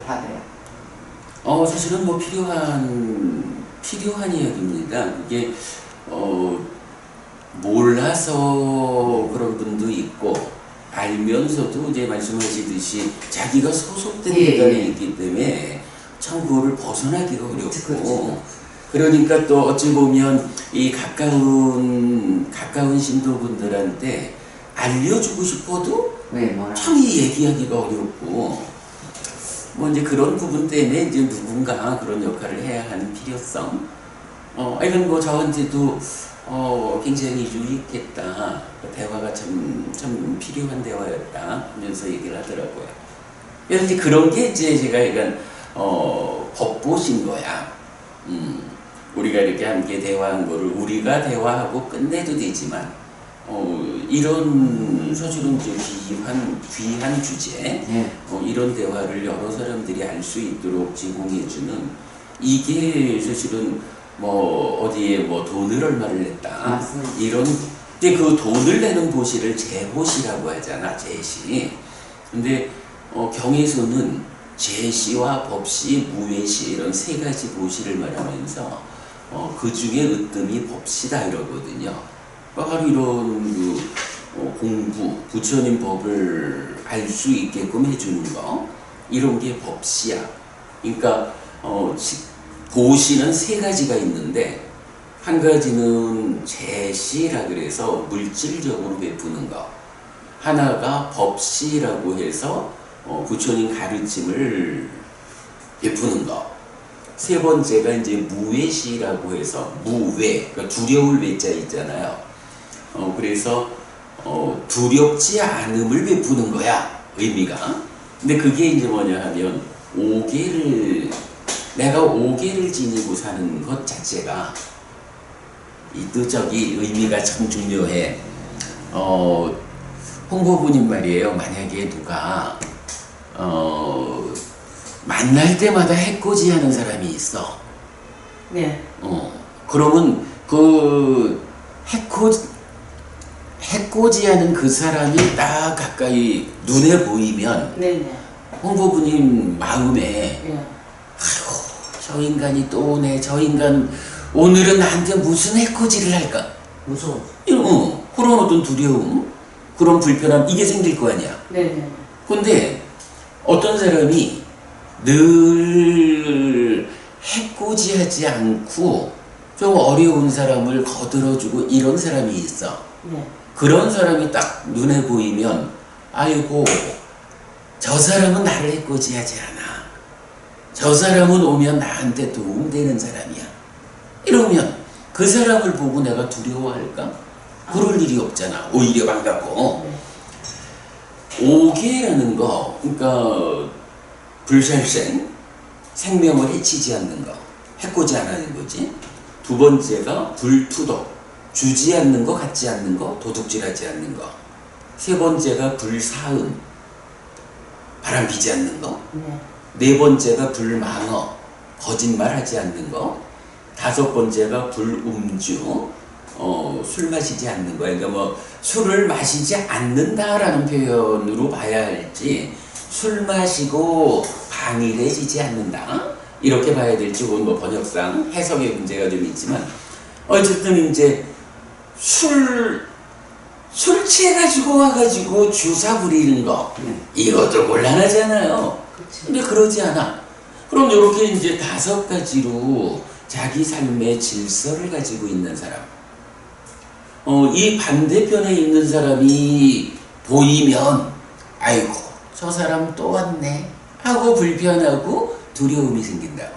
받아요? 사실은 뭐 필요한 이야기입니다. 이게 몰라서 그런 분도 있고 알면서도 이제 말씀하시듯이 자기가 소속된 기관에 있기 때문에 참 그거를 벗어나기가 어렵고 그렇죠. 그러니까 또 어찌 보면 이 가까운 신도분들한테 알려주고 싶어도 참 이 얘기하기가 어렵고 뭐 이제 그런 부분 때문에 이제 누군가 그런 역할을 해야 하는 필요성. 이건 뭐 저한테도 굉장히 유익했다. 대화가 참 필요한 대화였다 하면서 얘기를 하더라고요. 그래서 이제 그런 게 이제 제가 약간 법보신 거야. 우리가 이렇게 함께 대화한 거를 우리가 대화하고 끝내도 되지만 이런 사실은 이제 귀한 주제, 이런 대화를 여러 사람들이 알 수 있도록 제공해주는 이게 사실은 뭐 어디에 뭐 돈을 얼마를 냈다 맞습니다. 이런 근데 그 돈을 내는 보시를 제보시라고 하잖아 제시. 근데 경에서는 제시와 법시, 무외시 이런 세 가지 보시를 말하면서 그 중에 으뜸이 법시다 이러거든요. 바로 이런 공부, 부처님 법을 알 수 있게끔 해주는 거 이런 게 법시야. 그러니까 보시는 세 가지가 있는데 한 가지는 제시라 그래서 물질적으로 베푸는 거, 하나가 법시라고 해서 부처님 가르침을 베푸는 거, 세 번째가 이제 무외시라고 해서 무외, 그러니까 두려울 외자 있잖아요. 그래서 두렵지 않음을 베푸는 거야 의미가. 근데 그게 이제 뭐냐 하면 내가 오계를 지니고 사는 것 자체가 이뜨적이 의미가 참 중요해. 홍보부님 말이에요. 만약에 누가 만날 때마다 해코지 하는 사람이 있어. 네. 그러면 그 해코지 하는 그 사람이 딱 가까이 눈에 보이면 네네. 홍보부님 마음에 아이고 저 인간이 또 오네. 저 인간 오늘은 나한테 무슨 해코지를 할까? 무서워. 그런 어떤 두려움, 그런 불편함 이게 생길 거 아니야. 네네. 근데 어떤 사람이 늘 해코지하지 않고 좀 어려운 사람을 거들어주고 이런 사람이 있어. 네. 그런 사람이 딱 눈에 보이면 아이고 저 사람은 나를 해코지하지 않아. 저 사람은 오면 나한테 도움되는 사람이야. 이러면 그 사람을 보고 내가 두려워할까? 그럴 일이 없잖아. 오히려 반갑고. 오계라는 거, 그러니까 불살생, 생명을 해치지 않는 거, 해코지 안 하는 거지. 두 번째가 불투독, 주지 않는 거, 갖지 않는 거, 도둑질하지 않는 거. 세 번째가 불사음, 바람피지 않는 거. 네 번째가 불망어, 거짓말하지 않는 거. 다섯 번째가 불음주, 술 마시지 않는 거. 그러니까 뭐 술을 마시지 않는다라는 표현으로 봐야 할지 술 마시고 방일해지지 않는다 이렇게 봐야 될지 그건 뭐 번역상 해석의 문제가 좀 있지만 어쨌든 이제 술 취해가지고 와가지고 주사 부리는 거 이것도 곤란하잖아요. 근데 그러지 않아. 그럼 이렇게 이제 다섯 가지로 자기 삶의 질서를 가지고 있는 사람. 이 반대편에 있는 사람이 보이면 아이고 저 사람 또 왔네 하고 불편하고 두려움이 생긴다고.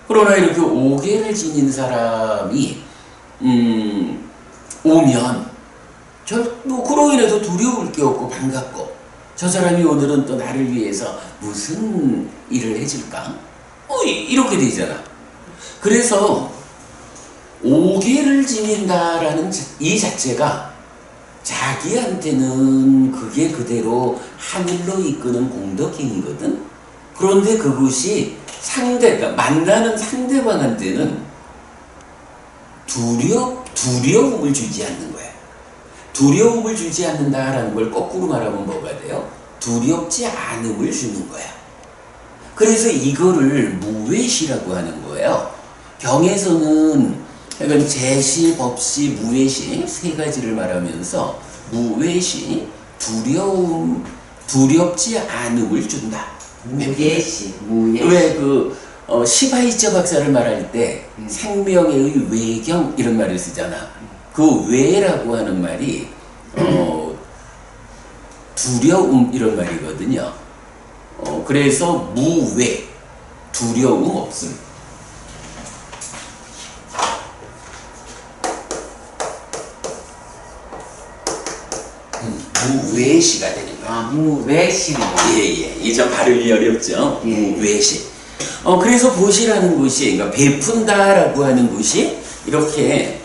그러나 이렇게 오계를 지닌 사람이 오면 뭐 그로 인해서 두려울 게 없고 반갑고 저 사람이 오늘은 또 나를 위해서 무슨 일을 해줄까? 이렇게 되잖아. 그래서 오계를 지닌다라는 이 자체가 자기한테는 그게 그대로 하늘로 이끄는 공덕행이거든. 그런데 그것이 그러니까 만나는 상대방한테는 두려움을 주지 않는 거야. 두려움을 주지 않는다라는 걸 거꾸로 말하면 뭐가 돼요? 두렵지 않음을 주는 거야. 그래서 이거를 무외시라고 하는 거예요. 경에서는 그러니까 제시, 법시, 무외시 세 가지를 말하면서 무외시 두렵지 않음을 준다. 무예시. 왜 시바이처 박사를 말할 때 생명의 외경 이런 말을 쓰잖아. 그 외라고 하는 말이 두려움 이런 말이거든요. 그래서 무외 두려움 없음. 무외시가 되는 거야. 무외시. 예예. 이 점 발음이 어렵죠. 예. 무외시. 그래서 보시라는 것이 그러니까 베푼다라고 하는 것이 이렇게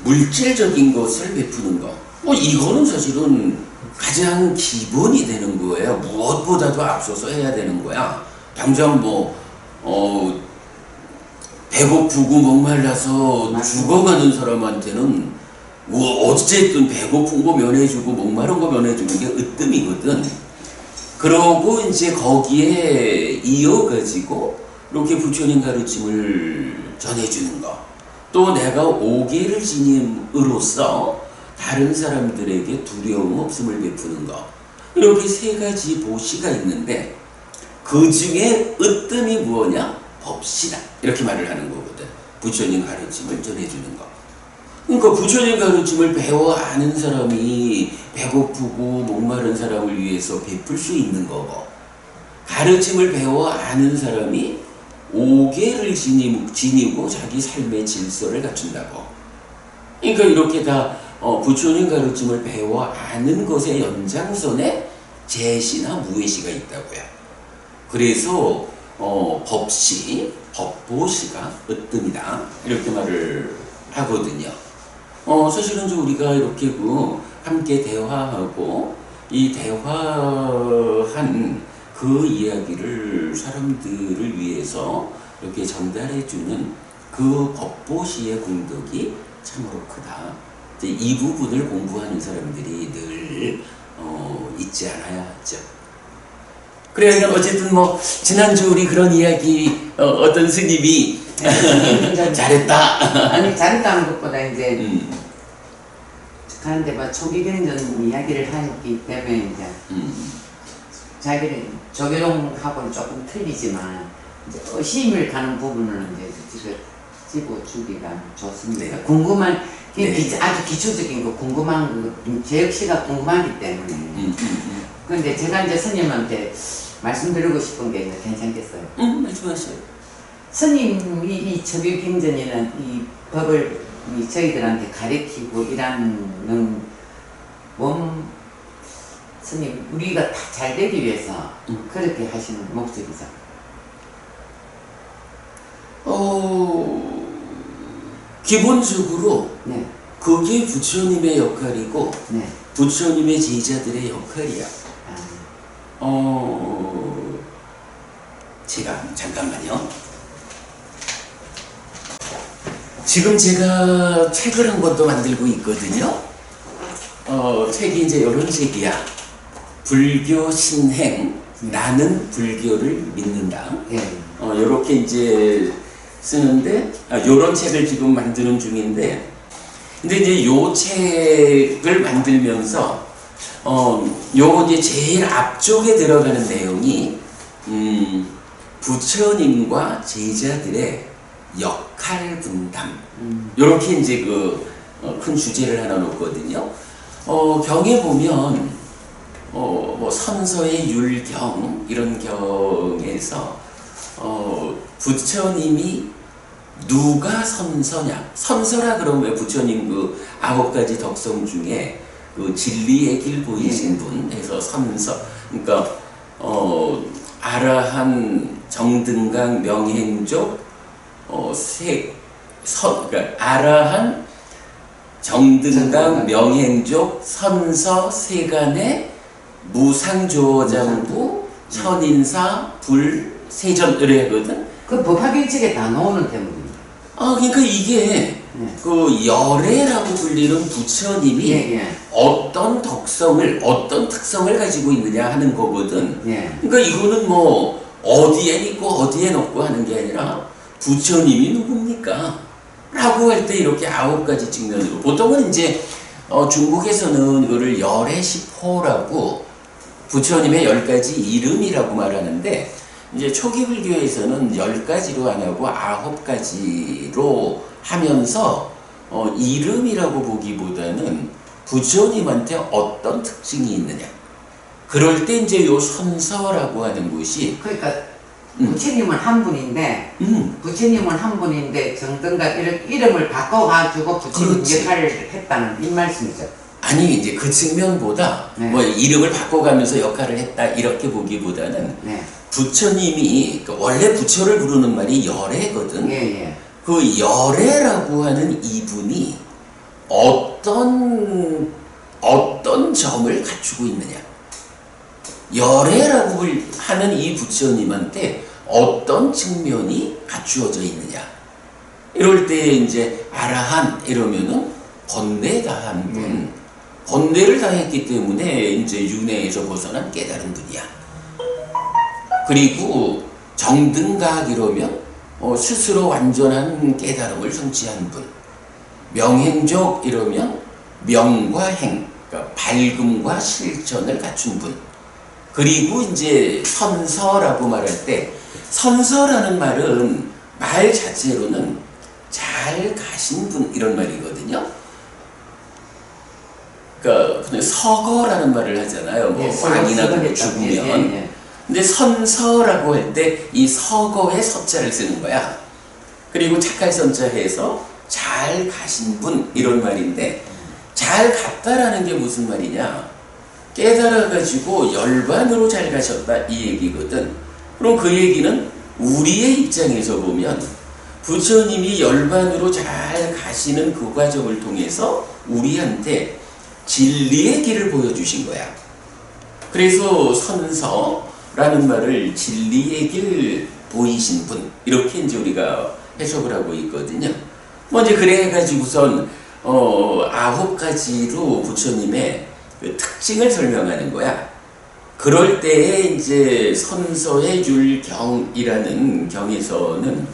물질적인 것을 베푸는 거. 이거는 사실은 가장 기본이 되는 거예요. 무엇보다도 앞서서 해야 되는 거야. 당장 배고프고 목말라서 죽어가는 사람한테는 어쨌든 배고픈 거 면해주고 목마른 거 면해주는 게 으뜸이거든. 그러고 이제 거기에 이어가지고 이렇게 부처님 가르침을 전해주는 거. 또 내가 오계를 지님으로써 다른 사람들에게 두려움 없음을 베푸는 거. 이렇게 세 가지 보시가 있는데 그 중에 으뜸이 무엇냐? 법시다. 이렇게 말을 하는 거거든. 부처님 가르침을 전해주는 거. 그러니까 부처님 가르침을 배워 아는 사람이 배고프고 목마른 사람을 위해서 베풀 수 있는 거고, 가르침을 배워 아는 사람이 오계를 지니고 자기 삶의 질서를 갖춘다고. 그러니까 이렇게 다 부처님 가르침을 배워 아는 것의 연장선에 제시나 무외시가 있다고요. 그래서 법시, 법보시가 으뜸이다 이렇게 말을 하거든요. 사실은 우리가 이렇게 함께 대화하고 이 대화한 그 이야기를 사람들을 위해서 이렇게 전달해주는 그 법보시의功德이 참으로 크다. 이제 이 부분을 공부하는 사람들이 늘 잊지 않아야 하죠. 그래, 어쨌든 지난주 우리 그런 이야기 어떤 스님이 잘했다. 아니 잘했다는 것보다 이제 가는데 초기 경전 이야기를 하기 때문에 이제 자기를 조계종하고는 조금 틀리지만 이제 의심을 가는 부분을 이제 집어주기가 좋습니다. 네. 궁금한 아주 기초적인 거 궁금한 거 제 역시가 궁금하기 때문에. 그런데 제가 이제 스님한테 말씀드리고 싶은 게 이제 괜찮겠어요? 말씀하세요. 스님이 이 초기경전이라는 이 법을 저희들한테 가르치고 일하는 스님 우리가 다 잘 되기 위해서 그렇게 하시는 목적이죠. 기본적으로 네. 그게 부처님의 역할이고 네. 부처님의 제자들의 역할이야. 제가 잠깐만요. 지금 제가 책을 한 권도 만들고 있거든요. 책이 이제 이런 책이야. 불교 신행, 나는 불교를 믿는다. 이렇게 이제 쓰는데, 요런 책을 지금 만드는 중인데, 근데 이제 요 책을 만들면서, 요거 이제 제일 앞쪽에 들어가는 내용이, 부처님과 제자들의 역할 분담. 요렇게 이제 큰 주제를 하나 놓거든요. 경에 보면, 선서의 율경, 이런 경에서, 부처님이 누가 선서냐? 선서라 그러면 부처님 9가지 덕성 중에 진리의 길 보이신 분 해서 선서. 그러니까, 아라한, 정등강, 명행족, 그러니까 아라한, 정등강, 명행족, 선서, 세간의 무상조어장부, 천인사, 불, 세전 이래 하거든. 그 법화경책에 다 나오는 때문입니다. 그러니까 이게 그 열애라고 불리는 부처님이 예, 예. 어떤 덕성을, 어떤 특성을 가지고 있느냐 하는 거거든. 예. 그러니까 이거는 뭐 어디에 있고 어디에 없고 하는 게 아니라 부처님이 누굽니까? 라고 할 때 이렇게 9가지 측면으로 보통은 이제 중국에서는 이거를 열애십호라고 부처님의 10가지 이름이라고 말하는데 이제 초기 불교에서는 10가지로 안 하고 9가지로 하면서 이름이라고 보기보다는 부처님한테 어떤 특징이 있느냐. 그럴 때 이제 요 선서라고 하는 것이 그러니까 부처님은 한 분인데 부처님은 한 분인데 정든가 이름을 바꿔가지고 부처님 그렇지. 역할을 했다는 이 말씀이죠. 아니 이제 그 측면보다 네. 뭐 이름을 바꿔가면서 역할을 했다 이렇게 보기보다는 네. 부처님이 그러니까 원래 부처를 부르는 말이 열애거든. 예, 예. 그 열애라고 하는 이분이 어떤 점을 갖추고 있느냐. 열애라고 하는 이 부처님한테 어떤 측면이 갖추어져 있느냐. 이럴 때 이제 아라한 이러면은 번뇌 다한 분, 번뇌를 다했기 때문에 이제 윤회에서 벗어난 깨달은 분이야. 그리고 정등각 이러면 스스로 완전한 깨달음을 성취한 분. 명행족 이러면 명과 행, 그러니까 밝음과 실천을 갖춘 분. 그리고 이제 선서라고 말할 때 선서라는 말은 말 자체로는 잘 가신 분 이런 말이거든요. 그러니까 그냥 서거라는 말을 하잖아요. 뭐 예, 왕이나 서거했다고. 죽으면. 예, 예. 근데 선서라고 할 때 이 서거에 서자를 쓰는 거야. 그리고 착할 선자 해서 잘 가신 분 이런 말인데 잘 갔다라는 게 무슨 말이냐? 깨달아가지고 열반으로 잘 가셨다 이 얘기거든. 그럼 그 얘기는 우리의 입장에서 보면 부처님이 열반으로 잘 가시는 그 과정을 통해서 우리한테 진리의 길을 보여주신 거야. 그래서 선서라는 말을 진리의 길 보이신 분 이렇게 이제 우리가 해석을 하고 있거든요. 뭐 이제 그래 가지고선 9가지로 부처님의 그 특징을 설명하는 거야. 그럴 때에 이제 선서의 율경이라는 경에서는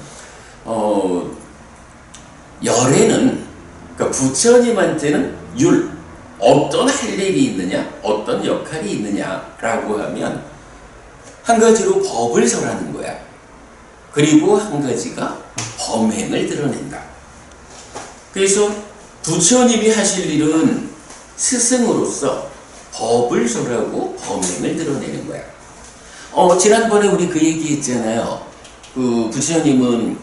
열애는 그러니까 부처님한테는 율 어떤 할 일이 있느냐, 어떤 역할이 있느냐라고 하면 한 가지로 법을 설하는 거야. 그리고 한 가지가 범행을 드러낸다. 그래서 부처님이 하실 일은 스승으로서 법을 설하고 범행을 드러내는 거야. 지난번에 우리 그 얘기 했잖아요. 그 부처님은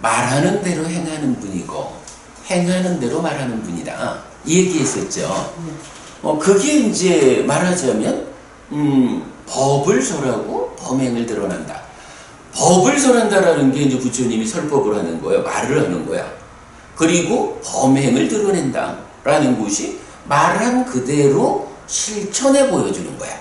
말하는 대로 행하는 분이고 행하는 대로 말하는 분이다. 이 얘기 했었죠. 그게 이제 말하자면 법을 설하고 범행을 드러난다. 법을 설한다라는 게 이제 부처님이 설법을 하는 거야. 말을 하는 거야. 그리고 범행을 드러낸다라는 것이 말한 그대로 실천해 보여주는 거야.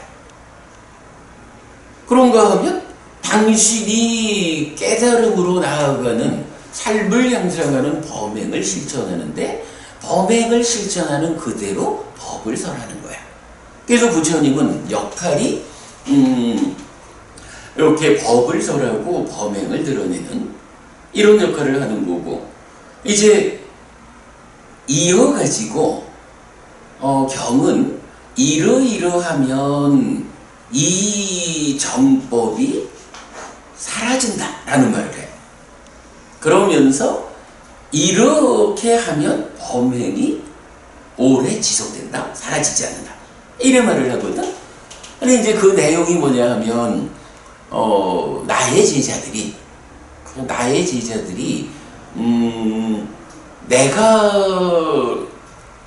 그런가 하면 당신이 깨달음으로 나아가는 삶을 향상하는 범행을 실천하는데 범행을 실천하는 그대로 법을 설하는 거야. 그래서 부처님은 역할이 이렇게 법을 설하고 범행을 드러내는 이런 역할을 하는 거고 이제 이어가지고 경은 이러이러하면 이 정법이 사라진다라는 말을 해. 그러면서 이렇게 하면 범행이 오래 지속된다, 사라지지 않는다. 이런 말을 하거든. 근데 이제 그 내용이 뭐냐 하면 나의 제자들이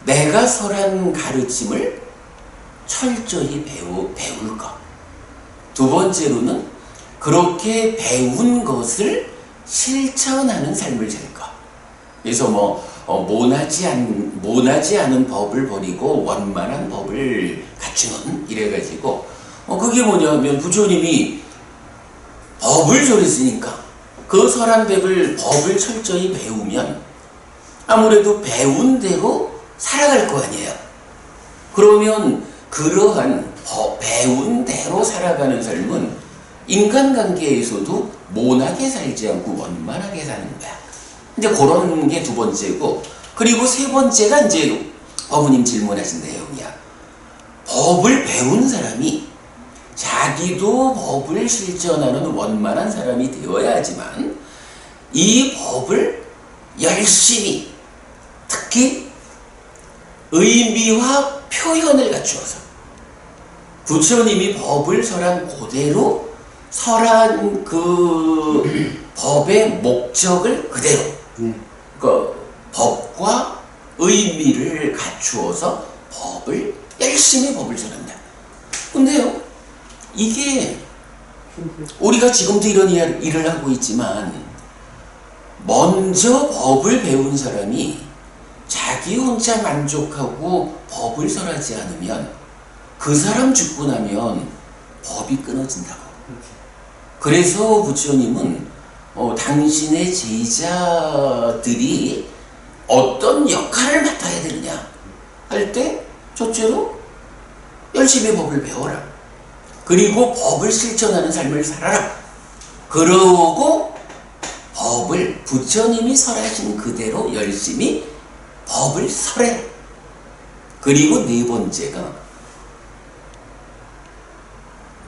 내가 설한 가르침을 철저히 배울 것. 두 번째로는 그렇게 배운 것을 실천하는 삶을 살 것. 그래서 모나지 않은 법을 버리고 원만한 법을 갖추는 이래가지고 그게 뭐냐면 부처님이 법을 설했으니까 그 설한 법을 철저히 배우면 아무래도 배운 대로 살아갈 거 아니에요. 그러면 그러한 배운 대로 살아가는 삶은 인간관계에서도 모나게 살지 않고 원만하게 사는 거야. 이제 그런 게 두 번째고, 그리고 세 번째가 이제 어부님 질문하신 내용이야. 법을 배운 사람이 자기도 법을 실천하는 원만한 사람이 되어야 하지만 이 법을 열심히, 특히 의미와 표현을 갖추어서 부처님이 법을 설한 그대로 설한 그 법의 목적을 그대로, 그 법과 의미를 갖추어서 열심히 법을 설한다. 근데요, 이게 우리가 지금도 이런 일을 하고 있지만 먼저 법을 배운 사람이 자기 혼자 만족하고 법을 설하지 않으면 그 사람 죽고 나면 법이 끊어진다고. 그래서 부처님은 당신의 제자들이 어떤 역할을 맡아야 되느냐 할 때 첫째로 열심히 법을 배워라. 그리고 법을 실천하는 삶을 살아라. 그러고 법을 부처님이 설하신 그대로 열심히 법을 설해라. 그리고 네 번째가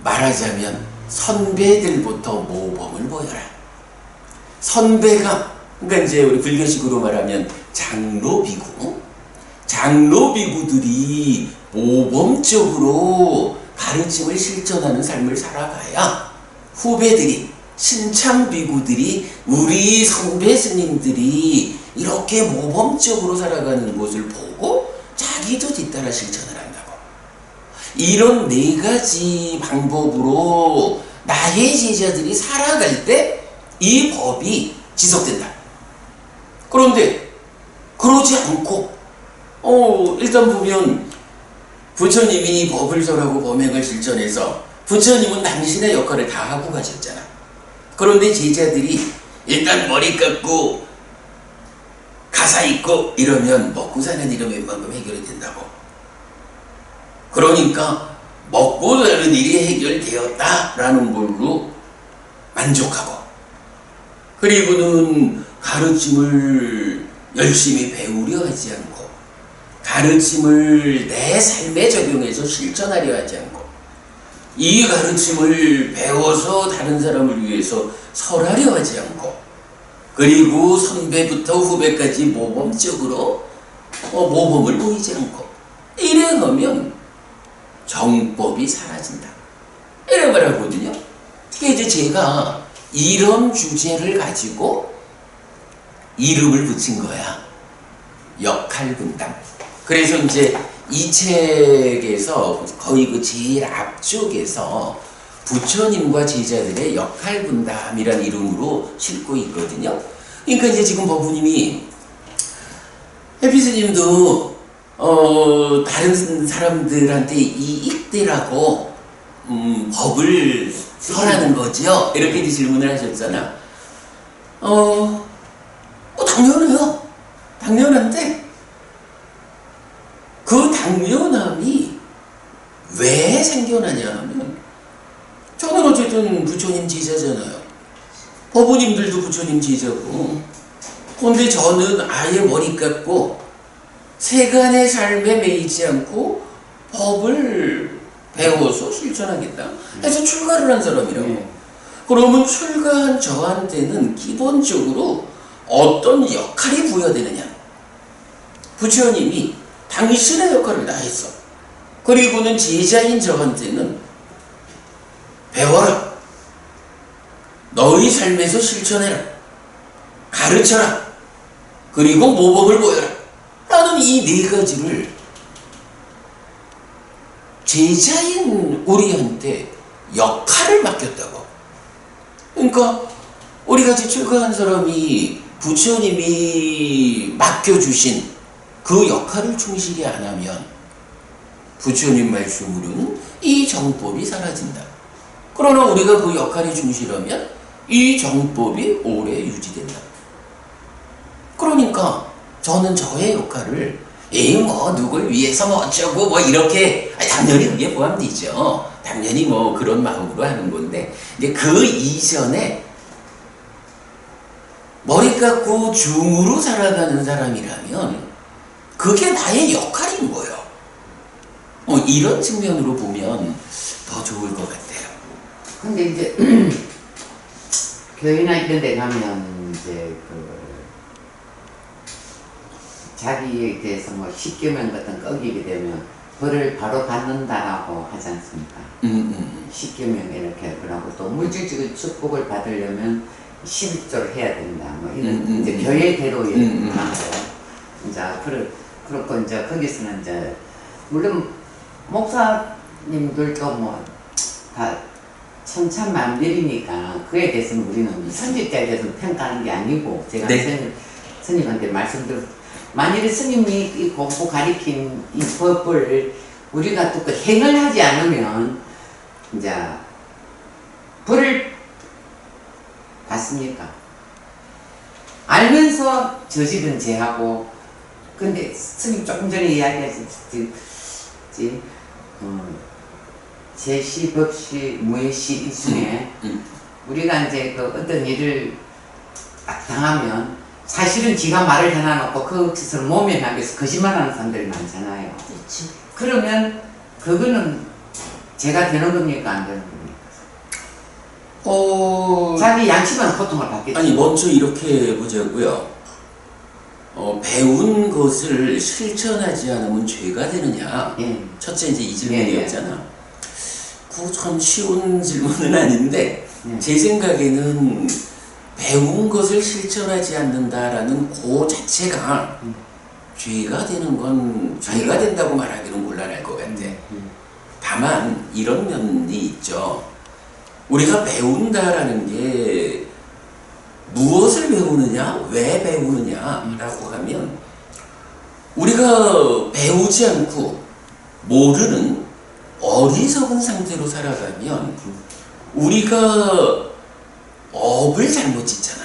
말하자면 선배들부터 모범을 보여라. 선배가, 그러니까 이제 우리 불교식으로 말하면 장로비구들이 모범적으로 가르침을 실천하는 삶을 살아가야 후배들이, 신참비구들이, 우리 선배 스님들이 이렇게 모범적으로 살아가는 것을 보고 자기도 뒤따라 실천을 한다고. 이런 네 가지 방법으로 나의 제자들이 살아갈 때 이 법이 지속된다. 그런데 그러지 않고 일단 보면 부처님이 법을 설하고 범행을 실천해서 부처님은 당신의 역할을 다 하고 가셨잖아. 그런데 제자들이 일단 머리 깎고 가사 입고 이러면 먹고 사는 일은 웬만큼 해결이 된다고. 그러니까 먹고 사는 일이 해결되었다라는 걸로 만족하고, 그리고는 가르침을 열심히 배우려 하지 않고, 가르침을 내 삶에 적용해서 실천하려 하지 않고, 이 가르침을 배워서 다른 사람을 위해서 설하려 하지 않고, 그리고 선배부터 후배까지 모범적으로 모범을 보이지 않고, 이래 하면 정법이 사라진다. 이런 말 하거든요. 특히 이제 제가 이런 주제를 가지고 이름을 붙인 거야. 역할분담. 그래서 이제 이 책에서 거의 그 제일 앞쪽에서 부처님과 제자들의 역할분담이란 이름으로 싣고 있거든요. 그러니까 이제 지금 법부님이 해피스님도 다른 사람들한테 이익되라고 법을 설하는 거죠? 이렇게 질문을 하셨잖아. 당연해요. 당연한데 그 당연함이 왜 생겨나냐 하면, 저는 어쨌든 부처님 제자잖아요. 법부님들도 부처님 제자고, 근데 저는 아예 머리 깎고 세간의 삶에 매이지 않고 법을 배워서 실천하겠다 해서 출가를 한 사람이라고. 그러면 출가한 저한테는 기본적으로 어떤 역할이 부여되느냐. 부처님이 당신의 역할을 다 했어. 그리고는 제자인 저한테는 배워라. 너의 삶에서 실천해라. 가르쳐라. 그리고 모범을 보여라. 라는 이 네 가지를 제자인 우리한테 역할을 맡겼다고. 그러니까 우리 같이 출가한 사람이 부처님이 맡겨주신 그 역할을 충실히 안 하면 부처님 말씀으로는 이 정법이 사라진다. 그러나 우리가 그 역할에 충실하면 이 정법이 오래 유지된다. 그러니까 저는 저의 역할을 뭐 누굴 위해서 뭐 어쩌고 뭐 이렇게 당연히 그게 포함되죠. 당연히 뭐 그런 마음으로 하는 건데 이제 그 이전에 머리 깎고 중으로 살아가는 사람이라면 그게 나의 역할인 거예요. 이런 측면으로 보면 더 좋을 것 같아요. 근데 이제 교회나 이런 데 가면 이제 자기에 대해서 뭐 십계명 같은 거 어기게 되면 벌을 바로 받는다라고 하지 않습니까? 십계명 이렇게 그러고 또 물질적인 축복을 받으려면 11조를 해야 된다. 뭐 이런 이제 교회대로 이렇게 하고 이제 그렇고 이제 거기서는 이제 물론 목사님들도 뭐 다 천차만별이니까 그에 대해서는 우리는 선지자에 대해서는 평가하는 게 아니고 제가 네. 스님한테 말씀드렸 만일에 스님이 이 공부 가리킨 이 법을 우리가 또 그 행을 하지 않으면 이제 벌을 받습니까? 알면서 저지른 죄하고 근데 스님 조금 전에 이야기하셨지 제시, 법시, 무예시 이 중에 우리가 이제 그 어떤 일을 딱 당하면 사실은 지가 말을 해놔놓고 그 짓을 모면하기 위해서 거짓말하는 사람들이 많잖아요. 그렇지. 그러면 그거는 죄가 되는 겁니까 안 되는 겁니까? 자기 양심은 고통을 받겠죠. 아니 먼저 이렇게 보자고요. 배운 것을 실천하지 않으면 죄가 되느냐. 예. 첫째 이제 이 질문이었잖아. 그거 참 쉬운 질문은 아닌데 제 생각에는 배운 것을 실천하지 않는다라는 그 자체가 죄가 되는 건 죄가 된다고 말하기는 곤란할 것 같아. 다만 이런 면이 있죠. 우리가 배운다라는 게 무엇을 배우느냐, 왜 배우느냐라고 하면 우리가 배우지 않고 모르는 어리석은 상태로 살아가면 우리가 업을 잘못 짓잖아.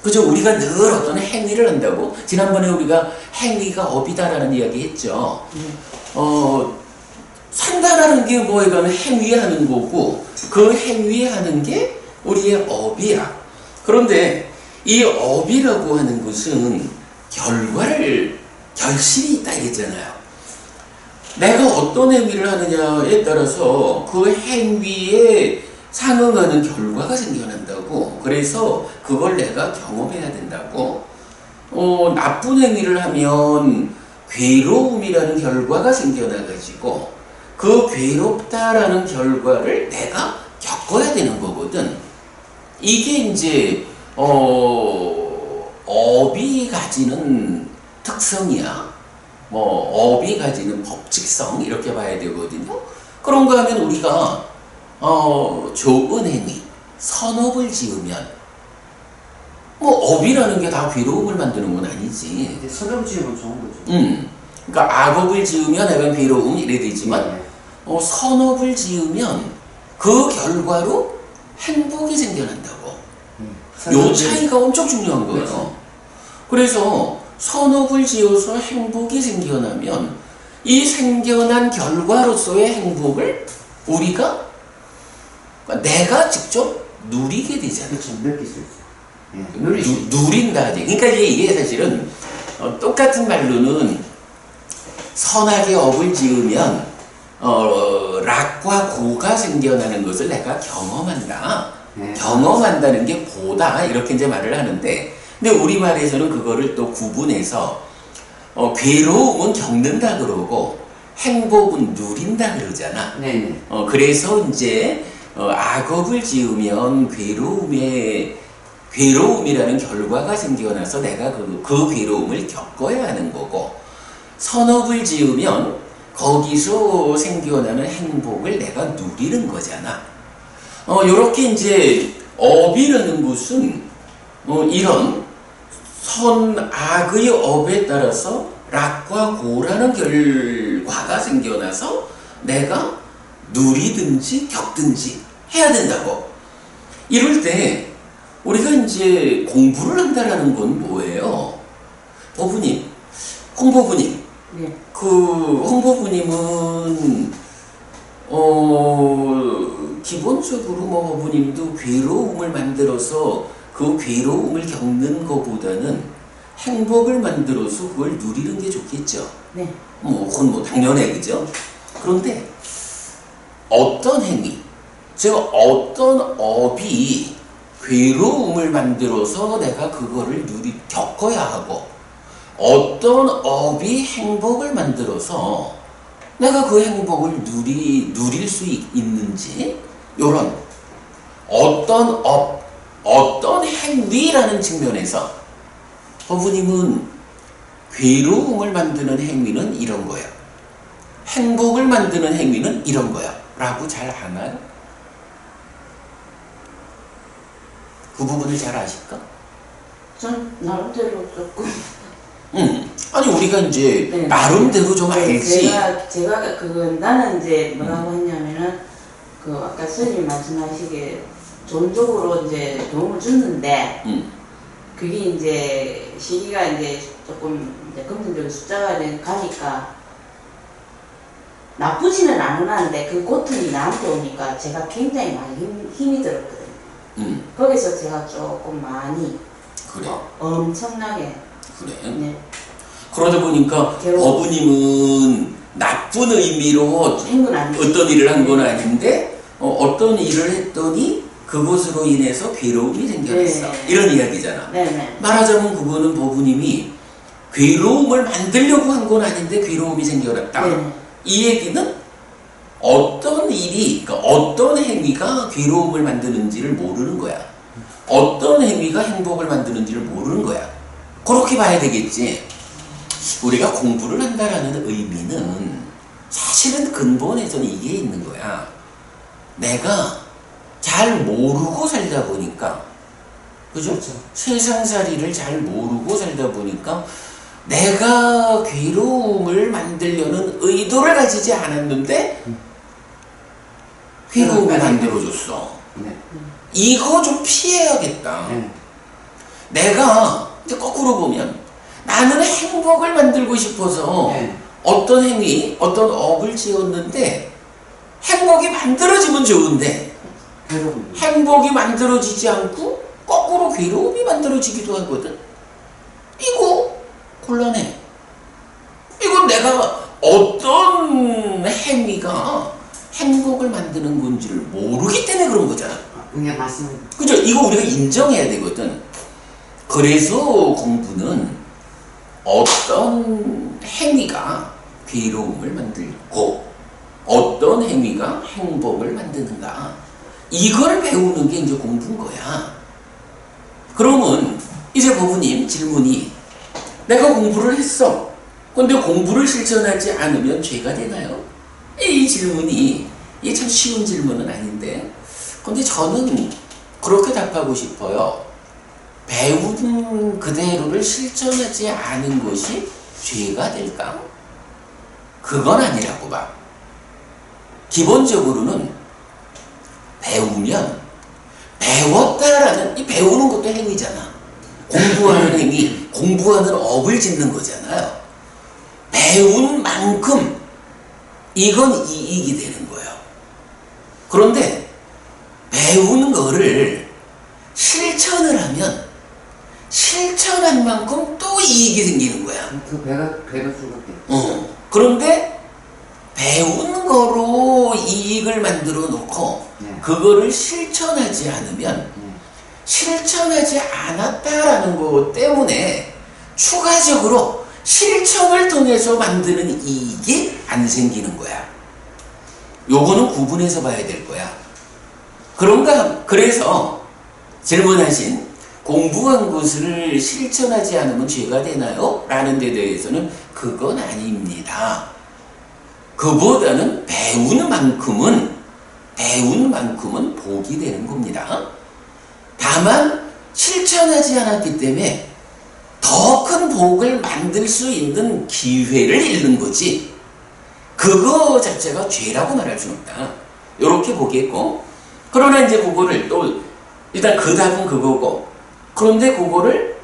그죠? 우리가 늘 어떤 행위를 한다고 지난번에 우리가 행위가 업이다라는 이야기 했죠. 산다라는 게 뭐이건 행위하는 거고 그 행위하는 게 우리의 업이야. 그런데 이 업이라고 하는 것은 결실이 있다 이랬잖아요. 내가 어떤 행위를 하느냐에 따라서 그 행위에 상응하는 결과가 생겨난다고. 그래서 그걸 내가 경험해야 된다고. 나쁜 행위를 하면 괴로움이라는 결과가 생겨나가지고 그 괴롭다라는 결과를 내가 겪어야 되는 거거든. 이게 이제 업이 가지는 특성이야. 업이 가지는 법칙성 이렇게 봐야 되거든요. 그런가 하면 우리가 좋은 행위, 선업을 지으면 업이라는 게 다 괴로움을 만드는 건 아니지. 이제 선업 지으면 좋은 거죠. 그러니까 악업을 지으면 약간 괴로움 이래 되지만 선업을 지으면 그 결과로 행복이 생겨난다고. 요 차이가 엄청 중요한 거예요. 그렇죠. 그래서 선업을 지어서 행복이 생겨나면 이 생겨난 결과로서의 행복을 우리가 내가 직접 누리게 되잖아. 그렇죠. 느낄 수 있어요. 예. 누린다. 그러니까 이게 사실은 똑같은 말로는 선하게 업을 지으면 락과 고가 생겨나는 것을 내가 경험한다. 네. 경험한다는 게 고다. 이렇게 이제 말을 하는데 근데 우리말에서는 그거를 또 구분해서 괴로움은 겪는다 그러고 행복은 누린다 그러잖아. 네네. 그래서 이제 악업을 지으면 괴로움이라는 결과가 생겨나서 내가 그 괴로움을 겪어야 하는 거고 선업을 지으면 거기서 생겨나는 행복을 내가 누리는 거잖아. 요렇게 이제 업이라는 것은 이런 선악의 업에 따라서 락과 고라는 결과가 생겨나서 내가 누리든지 겪든지 해야 된다고. 이럴 때 우리가 이제 공부를 한다라는 건 뭐예요? 어부님, 홍보부님. 네. 그 홍보부님은 기본적으로 뭐 어부님도 괴로움을 만들어서 그 괴로움을 겪는 것보다는 행복을 만들어서 그걸 누리는 게 좋겠죠. 네. 그건 뭐 당연해, 그죠? 그런데 어떤 행위, 즉 어떤 업이 괴로움을 만들어서 내가 그거를 겪어야 하고, 어떤 업이 행복을 만들어서 내가 그 행복을 누릴 수 있는지, 요런 어떤 업, 어떤 행위라는 측면에서 어부님은 괴로움을 만드는 행위는 이런 거야, 행복을 만드는 행위는 이런 거야 라고 잘 아나요? 그 부분을 잘 아실까? 전 나름대로 조금. 아니 우리가 이제 네. 나름대로 좀 알지. 제가 나는 이제 뭐라고 했냐면은 그 아까 스님 말씀하시기에 좋은 쪽으로 이제 도움을 줬는데 그게 이제 시기가 이제 조금 이제 금전적인 숫자가 이제 가니까 나쁘지는 않았는데 그 고통이 나한테 오니까 제가 굉장히 많이 힘이 들었거든요. 거기서 제가 조금 많이 그래. 엄청나게. 그래. 네. 그러다 보니까 어부님은 나쁜 의미로 행운 아니지. 어떤 일을 한 건 아닌데 어떤 일을 했더니 그것으로 인해서 괴로움이 생겨났어. 네. 이런 이야기잖아. 네네. 말하자면 그거는 어부님이 괴로움을 만들려고 한 건 아닌데 괴로움이 생겨났다. 네. 이 얘기는 어떤 일이, 그러니까 어떤 행위가 괴로움을 만드는지를 모르는 거야. 어떤 행위가 행복을 만드는지를 모르는 거야. 그렇게 봐야 되겠지. 우리가 공부를 한다라는 의미는 사실은 근본에서는 이게 있는 거야. 내가 잘 모르고 살다 보니까, 그죠? 그렇죠. 세상살이를 잘 모르고 살다 보니까 내가 괴로움을 만들려는 의도를 가지지 않았는데 괴로움을 만들어줬어. 네. 이거 좀 피해야겠다. 네. 내가 이제 거꾸로 보면 나는 행복을 만들고 싶어서 네. 어떤 행위, 어떤 업을 지었는데 행복이 만들어지면 좋은데 괴로움. 행복이 만들어지지 않고 거꾸로 괴로움이 만들어지기도 하거든. 이거 곤란해. 이건 내가 어떤 행위가 행복을 만드는 건지를 모르기 때문에 그런 거잖아. 그냥 맞습니다. 그죠? 이거 우리가 인정해야 되거든. 그래서 공부는 어떤 행위가 괴로움을 만들고 어떤 행위가 행복을 만드는가, 이걸 배우는 게 이제 공부인 거야. 그러면 이제 부부님 질문이, 내가 공부를 했어. 근데 공부를 실천하지 않으면 죄가 되나요? 이 질문이, 이게 참 쉬운 질문은 아닌데, 근데 저는 그렇게 답하고 싶어요. 배운 그대로를 실천하지 않은 것이 죄가 될까? 그건 아니라고 봐. 기본적으로는 배우면, 배웠다라는, 이 배우는 것도 행위잖아. 공부하는 행위, 공부하는 업을 짓는 거잖아요. 배운 만큼 이건 이익이 되는 거예요. 그런데 배운 거를 실천을 하면 실천한 만큼 또 이익이 생기는 거야. 그 배가 수밖에. 그런데 배운 거로 이익을 만들어 놓고 네. 그거를 실천하지 않으면, 실천하지 않았다라는 것 때문에 추가적으로 실천을 통해서 만드는 이익이 안 생기는 거야. 요거는 구분해서 봐야 될 거야. 그래서 질문하신 공부한 것을 실천하지 않으면 죄가 되나요? 라는 데 대해서는 그건 아닙니다. 그보다는 배운 만큼은 복이 되는 겁니다. 다만 실천하지 않았기 때문에 더 큰 복을 만들 수 있는 기회를 잃는 거지, 그거 자체가 죄라고 말할 수는 없다. 이렇게 보겠고, 그러나 이제 그거를 또 일단 그 답은 그거고, 그런데 그거를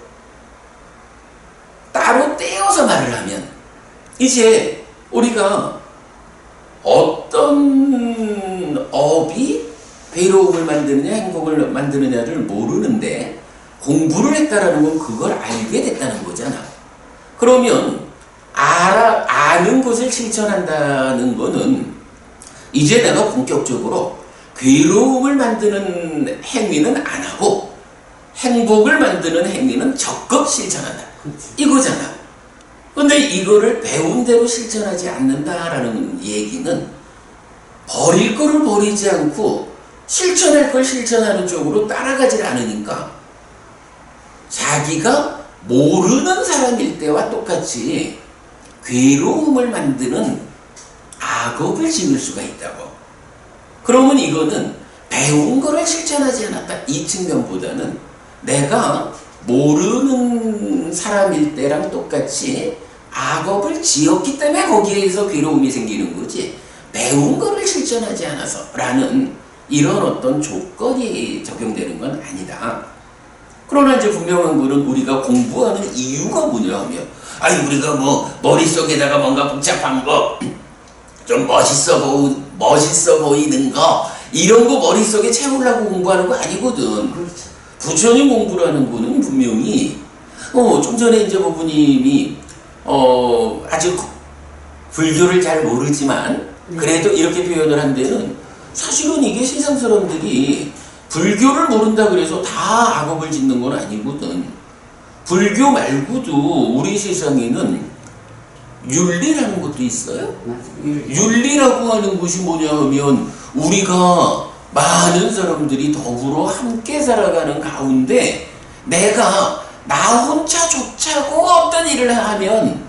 따로 떼어서 말을 하면 이제 우리가 어떤 업이 괴로움을 만드느냐 행복을 만드느냐를 모르는데 공부를 했다라는 건 그걸 알게 됐다는 거잖아. 그러면 아는 것을 실천한다는 거는 이제 내가 본격적으로 괴로움을 만드는 행위는 안 하고 행복을 만드는 행위는 적극 실천한다. 이거잖아. 근데 이거를 배운 대로 실천하지 않는다라는 얘기는 버릴 거를 버리지 않고 실천할 걸 실천하는 쪽으로 따라가질 않으니까 자기가 모르는 사람일 때와 똑같이 괴로움을 만드는 악업을 지을 수가 있다고. 그러면 이거는 배운 거를 실천하지 않았다 이 측면보다는 내가 모르는 사람일 때랑 똑같이 악업을 지었기 때문에 거기에서 괴로움이 생기는 거지 배운 거를 실천하지 않아서 라는 이런 어떤 조건이 적용되는 건 아니다. 그러나 이제 분명한 거는 우리가 공부하는 이유가 뭐냐 하면 아니 우리가 뭐 머릿속에다가 뭔가 복잡한 거 좀 멋있어 보이는 거 이런 거 머릿속에 채우려고 공부하는 거 아니거든. 그렇죠. 부처님 공부라는 거는 분명히 좀 전에 이제 부부님이 아주 불교를 잘 모르지만 그래도 이렇게 표현을 한 데는 사실은 이게 세상 사람들이 불교를 모른다 그래서 다 악업을 짓는 건 아니거든. 불교 말고도 우리 세상에는 윤리라는 것도 있어요. 윤리라고 하는 것이 뭐냐 하면 우리가 많은 사람들이 더불어 함께 살아가는 가운데 내가 나 혼자 좋자고 어떤 일을 하면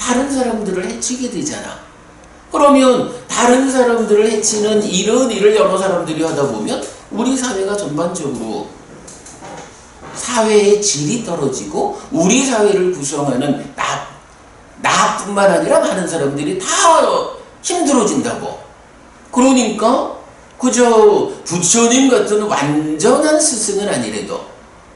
다른 사람들을 해치게 되잖아. 그러면 다른 사람들을 해치는 이런 일을 여러 사람들이 하다 보면 우리 사회가 전반적으로 사회의 질이 떨어지고 우리 사회를 구성하는 나뿐만 아니라 많은 사람들이 다 힘들어진다고. 그러니까 그저 부처님 같은 완전한 스승은 아니래도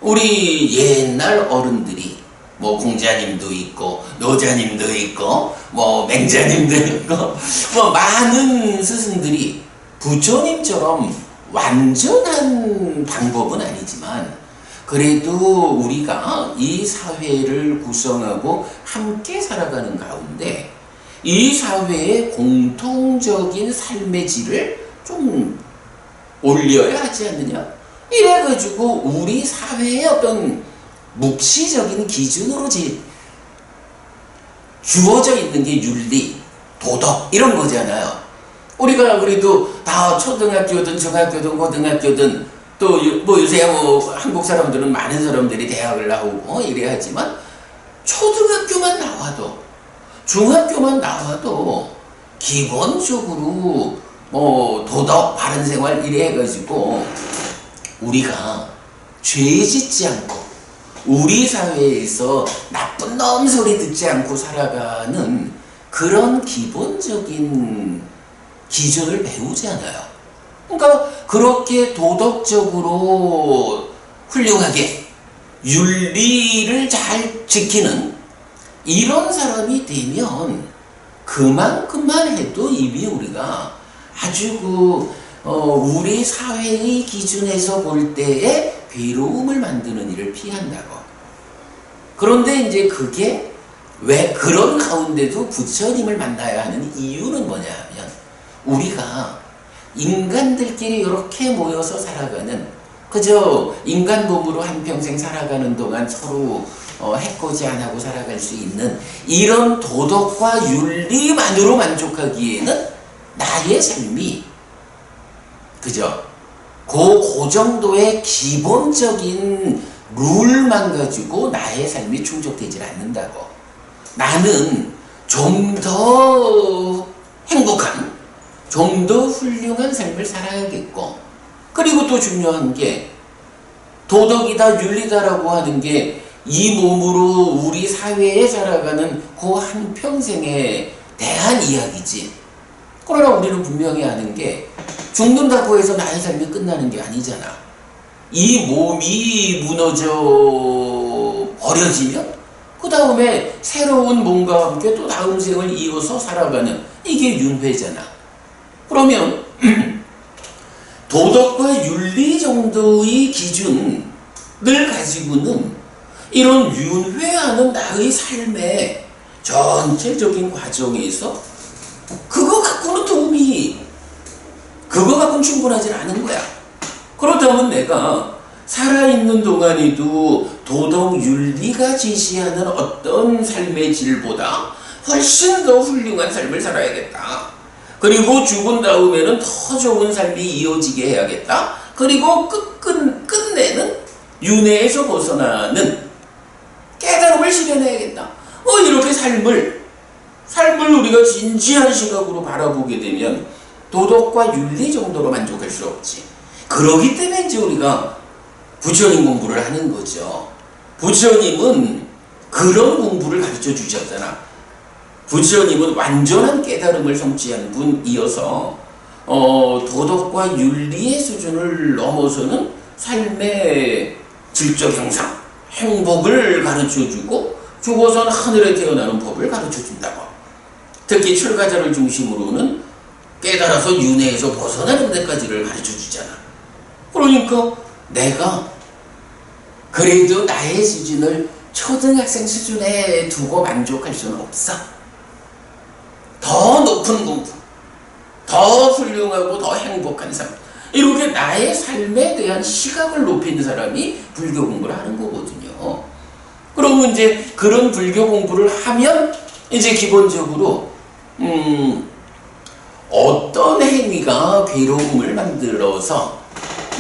우리 옛날 어른들이 뭐 공자님도 있고 노자님도 있고 뭐 맹자님도 있고 뭐 많은 스승들이 부처님처럼 완전한 방법은 아니지만 그래도 우리가 이 사회를 구성하고 함께 살아가는 가운데 이 사회의 공통적인 삶의 질을 좀 올려야 하지 않느냐? 이래가지고 우리 사회의 어떤 묵시적인 기준으로 주어져 있는 게 윤리, 도덕 이런 거잖아요. 우리가 그래도 다 초등학교든 중학교든 고등학교든 또 뭐 요새 뭐 한국 사람들은 많은 사람들이 대학을 나오고 이래야 하지만 초등학교만 나와도 중학교만 나와도 기본적으로 뭐 도덕 바른 생활 이래 해가지고 우리가 죄 짓지 않고 우리 사회에서 나쁜 놈 소리 듣지 않고 살아가는 그런 기본적인 기준을 배우지 않아요. 그러니까 그렇게 도덕적으로 훌륭하게 윤리를 잘 지키는 이런 사람이 되면 그만큼만 해도 이미 우리가 아주 우리 사회의 기준에서 볼 때에 괴로움을 만드는 일을 피한다고. 그런데 이제 그게 왜 그런 가운데도 부처님을 만나야 하는 이유는 뭐냐 하면 우리가 인간들끼리 이렇게 모여서 살아가는 그저 인간 몸으로 한평생 살아가는 동안 서로 해코지 안 하고 살아갈 수 있는 이런 도덕과 윤리만으로 만족하기에는 나의 삶이 그저 그 정도의 기본적인 룰만 가지고 나의 삶이 충족되질 않는다고. 나는 좀 더 행복한 좀 더 훌륭한 삶을 살아야겠고 그리고 또 중요한 게 도덕이다 윤리다라고 하는 게 이 몸으로 우리 사회에 살아가는 그 한평생에 대한 이야기지. 그러나 우리는 분명히 아는 게 죽는다고 해서 나의 삶이 끝나는 게 아니잖아. 이 몸이 무너져 버려지면 그 다음에 새로운 몸과 함께 또 다음 생을 이어서 살아가는 이게 윤회잖아. 그러면 도덕과 윤리 정도의 기준을 가지고는 이런 윤회하는 나의 삶의 전체적인 과정에서 그거 갖고는 충분하지 않은 거야. 그렇다면 내가 살아있는 동안에도 도덕 윤리가 제시하는 어떤 삶의 질보다 훨씬 더 훌륭한 삶을 살아야겠다. 그리고 죽은 다음에는 더 좋은 삶이 이어지게 해야겠다. 그리고 끝내는 윤회에서 벗어나는 깨달음을 실현해야겠다. 이렇게 삶을 우리가 진지한 시각으로 바라보게 되면 도덕과 윤리 정도로 만족할 수 없지. 그러기 때문에 이제 우리가 부처님 공부를 하는 거죠. 부처님은 그런 공부를 가르쳐 주셨잖아. 부처님은 완전한 깨달음을 성취한 분이어서 도덕과 윤리의 수준을 넘어서는 삶의 질적 형상, 행복을 가르쳐주고 죽어서는 하늘에 태어나는 법을 가르쳐준다고. 특히 출가자를 중심으로는 깨달아서 윤회에서 벗어나는 데까지를 가르쳐주잖아. 그러니까 내가 그래도 나의 수준을 초등학생 수준에 두고 만족할 수는 없어. 더 높은 공부, 더 훌륭하고 더 행복한 삶, 이렇게 나의 삶에 대한 시각을 높이는 사람이 불교 공부를 하는 거거든요. 그러면 이제 그런 불교 공부를 하면 이제 기본적으로 어떤 행위가 괴로움을 만들어서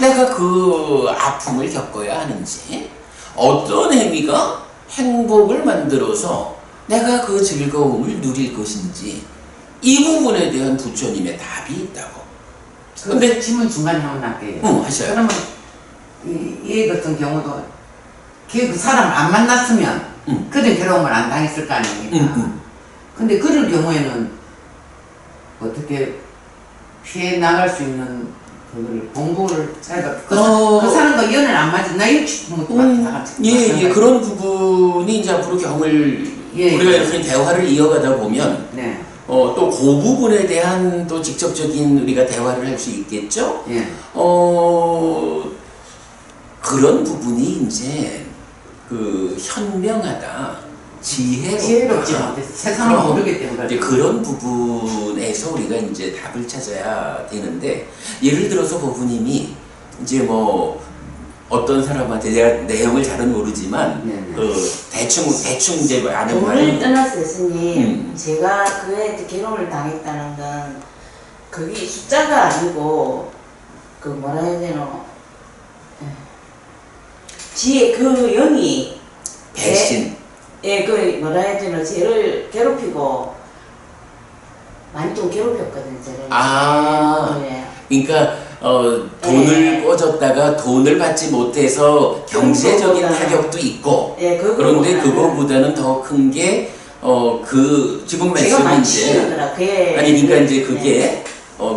내가 그 아픔을 겪어야 하는지, 어떤 행위가 행복을 만들어서 내가 그 즐거움을 누릴 것인지, 이 부분에 대한 부처님의 답이 있다고. 근데 질문 중간에 한번 할게요. 하셔요. 그러면 이 같은 경우도 그 사람을 안 만났으면 그런 괴로움을 안 당했을 거 아닙니까? 근데 그런 경우에는 어떻게 피해 나갈 수 있는 그걸 공부를 그 사람과 연을 안 맞은 나 이렇게 예, 그런 부분이 이제 앞으로 경을 우리가 이렇게 대화를 이어가다 보면 또 그 부분에 대한 또 직접적인 우리가 대화를 할 수 있겠죠. 그런 부분이 이제 그 현명하다, 지혜롭지 못해서 세상을 모르기 때문에 이제 그런 부분에서 우리가 이제 답을 찾아야 되는데, 예를 들어서 부부님이 이제 뭐 어떤 사람한테 내가 내용을 잘은 모르지만 대충 이제 아는 돈을 떠나서 스님, 제가 그에 괴로움을 당했다는 건 그게 숫자가 아니고 그 뭐라 해야 되나, 지혜 그 영이 배신. 그 뭐라 해야 되나, 쟤를 괴롭히고 많이 좀 괴롭혔거든, 쟤를. 그러니까 돈을 꿔줬다가 돈을 받지 못해서 경제적인 타격도 있고, 그런데 그거보다는 더 큰 게 지금 말씀인데, 그러니까 이제 그게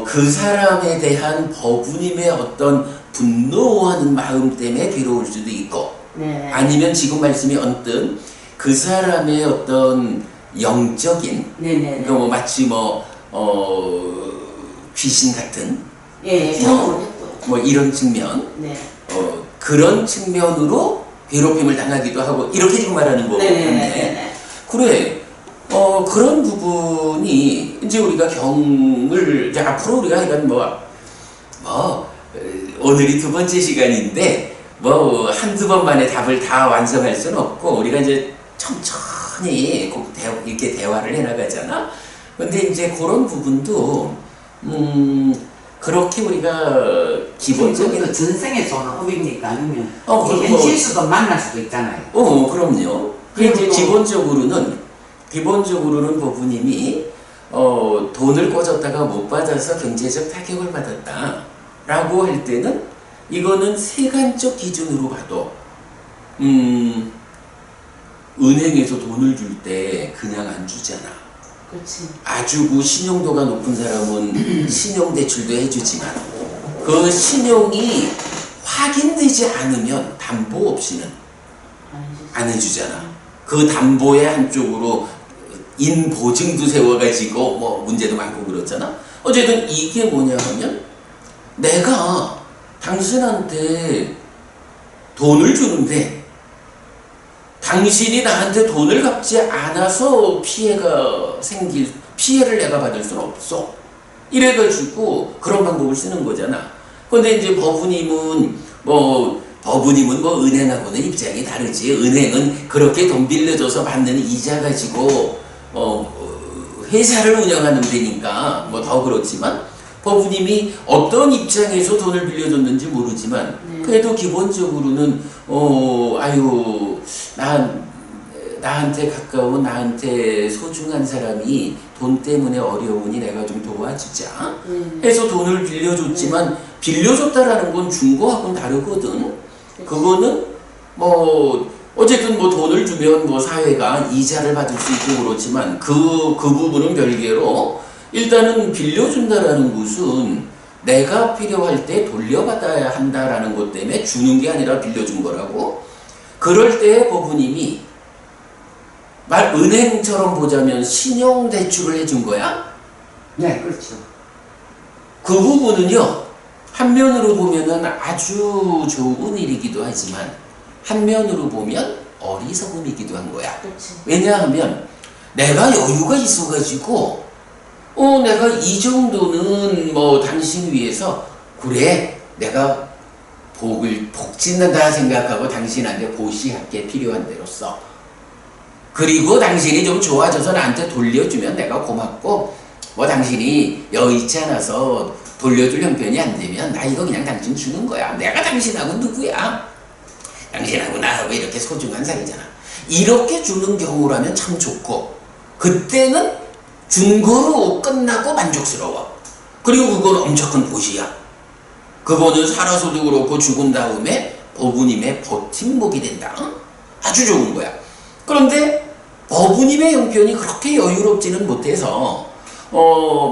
그 사람에 대한 법부님의 어떤 분노하는 마음 때문에 괴로울 수도 있고, 아니면 지금 말씀이 언뜻 그 사람의 어떤 영적인, 그러니까 뭐 마치 귀신 같은, 뭐 이런 측면, 그런 측면으로 괴롭힘을 당하기도 하고, 이렇게 지금 말하는 거였는데, 그래, 그런 부분이 이제 우리가 경을 이제 앞으로 우리가 이건 오늘이 2번째 시간인데 한두 번 만에 답을 다 완성할 수는 없고, 우리가 이제 천천히 이렇게 대화를 해나가잖아. 근데 이제 그런 부분도 그렇게 우리가 기본적인 전생에서 오는 업입니까? 아니면 현실에서도 만날 수도 있잖아요. 그럼요. 이제 기본적으로는 부부님이 돈을 꿔줬다가 못 받아서 경제적 타격을 받았다라고 할 때는, 이거는 세간적 기준으로 봐도 은행에서 돈을 줄 때 그냥 안 주잖아. 그렇지. 아주 신용도가 높은 사람은 신용대출도 해주지만, 그 신용이 확인되지 않으면 담보 없이는 아니죠. 안 해주잖아. 그 담보의 한쪽으로 인보증도 세워가지고 뭐 문제도 많고 그렇잖아. 어쨌든 이게 뭐냐 하면 내가 당신한테 돈을 주는데 당신이 나한테 돈을 갚지 않아서 피해를 내가 받을 수는 없어. 이래가지고 그런 방법을 쓰는 거잖아. 근데 이제 법무님은 뭐 은행하고는 입장이 다르지. 은행은 그렇게 돈 빌려줘서 받는 이자 가지고 회사를 운영하는 데니까 뭐 더 그렇지만 법무님이 어떤 입장에서 돈을 빌려줬는지 모르지만 그래도 기본적으로는 나한테 가까운 나한테 소중한 사람이 돈 때문에 어려우니 내가 좀 도와주자 해서 돈을 빌려줬지만 빌려줬다라는 건 준 거하고는 다르거든. 그거는 뭐 어쨌든 뭐 돈을 주면 뭐 사회가 이자를 받을 수 있고 그렇지만 그 부분은 별개로 일단은 빌려준다라는 것은 내가 필요할 때 돌려받아야 한다라는 것 때문에 주는 게 아니라 빌려준 거라고. 그럴 때 법무님이 은행처럼 보자면 신용대출을 해준 거야? 네, 그렇죠. 그 부분은요, 한면으로 보면은 아주 좋은 일이기도 하지만, 한면으로 보면 어리석음이기도 한 거야. 그렇지. 왜냐하면, 내가 여유가 있어가지고, 내가 이 정도는 뭐 당신 위해서, 그래, 내가 복 짓는다 생각하고 당신한테 보시할게 필요한 대로 써. 그리고 당신이 좀 좋아져서 나한테 돌려주면 내가 고맙고 뭐 당신이 여의치 않아서 돌려줄 형편이 안 되면 나 이거 그냥 당신 주는 거야. 내가 당신하고 누구야? 당신하고 나하고 이렇게 소중한 사이잖아. 이렇게 주는 경우라면 참 좋고 그때는 준 거로 끝나고 만족스러워. 그리고 그건 엄청 큰 보시야. 그거는 살아서도 그렇고 죽은 다음에 법우님의 버팀목이 된다. 아주 좋은 거야. 그런데 법우님의 형편이 그렇게 여유롭지는 못해서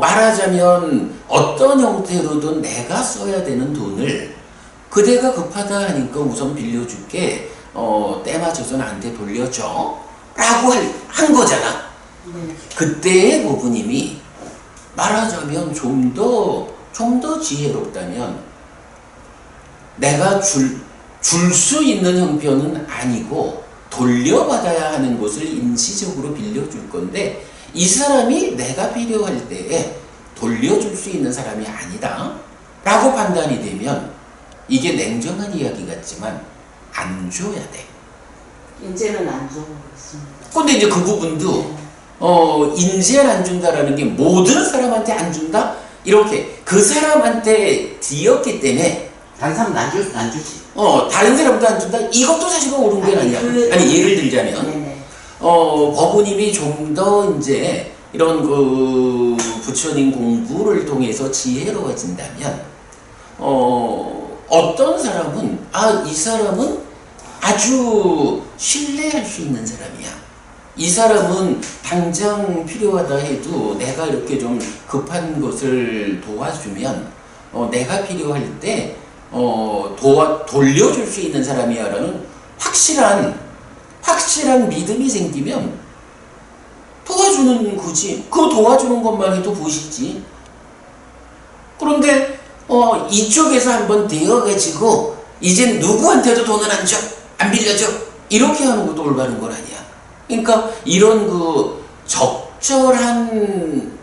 말하자면 어떤 형태로든 내가 써야 되는 돈을 그대가 급하다 하니까 우선 빌려줄게 때 맞춰서 나한테 돌려줘 라고 한 거잖아. 그때의 법우님이 말하자면 좀 더 지혜롭다면 내가 줄 수 있는 형편은 아니고 돌려받아야 하는 것을 임시적으로 빌려줄 건데 이 사람이 내가 필요할 때에 돌려줄 수 있는 사람이 아니다 라고 판단이 되면 이게 냉정한 이야기 같지만 안 줘야 돼. 이제는 안 주고 있습니다. 근데 이제 그 부분도 인제를 안 준다라는 게 모든 사람한테 안 준다? 이렇게 그 사람한테 뒤었기 때문에 다른 사람은 안 주지. 다른 사람도 안 준다? 이것도 사실은 옳은 게 아니야. 아니, 예를 들자면, 법우님이 좀 더 이제 이런 그 부처님 공부를 통해서 지혜로워진다면, 어떤 사람은, 이 사람은 아주 신뢰할 수 있는 사람이야. 이 사람은 당장 필요하다 해도 내가 이렇게 좀 급한 것을 도와주면, 내가 필요할 때, 돌려줄 수 있는 사람이야라는 확실한 믿음이 생기면 도와주는 거지. 그 도와주는 것만 해도 보시지. 그런데 이쪽에서 한번 되어가지고 이젠 누구한테도 돈을 안 빌려줘 이렇게 하는 것도 올바른 건 아니야. 그러니까 이런 그 적절한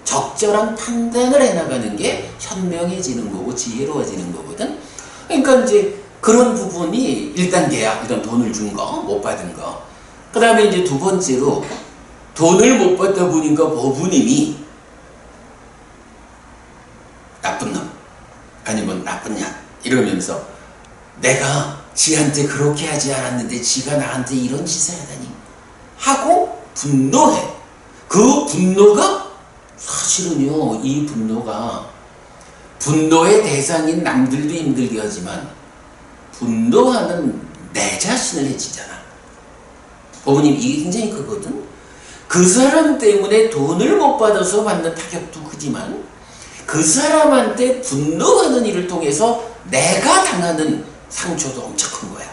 판단을 해나가는 게 현명해지는 거고 지혜로워지는 거거든. 그러니까 이제 그런 부분이 1단계야. 일단 돈을 준 거, 못 받은 거. 그 다음에 이제 두 번째로 돈을 못 받다 보니까 법우님이 나쁜 놈, 아니면 나쁜 년 이러면서 내가 지한테 그렇게 하지 않았는데 지가 나한테 이런 짓을 하다니 하고 분노해. 그 분노가 사실은요, 이 분노의 대상인 남들도 힘들게 하지만 분노하는 내 자신을 해치잖아. 법우님 이게 굉장히 크거든. 그 사람 때문에 돈을 못 받아서 받는 타격도 크지만 그 사람한테 분노하는 일을 통해서 내가 당하는 상처도 엄청 큰 거야.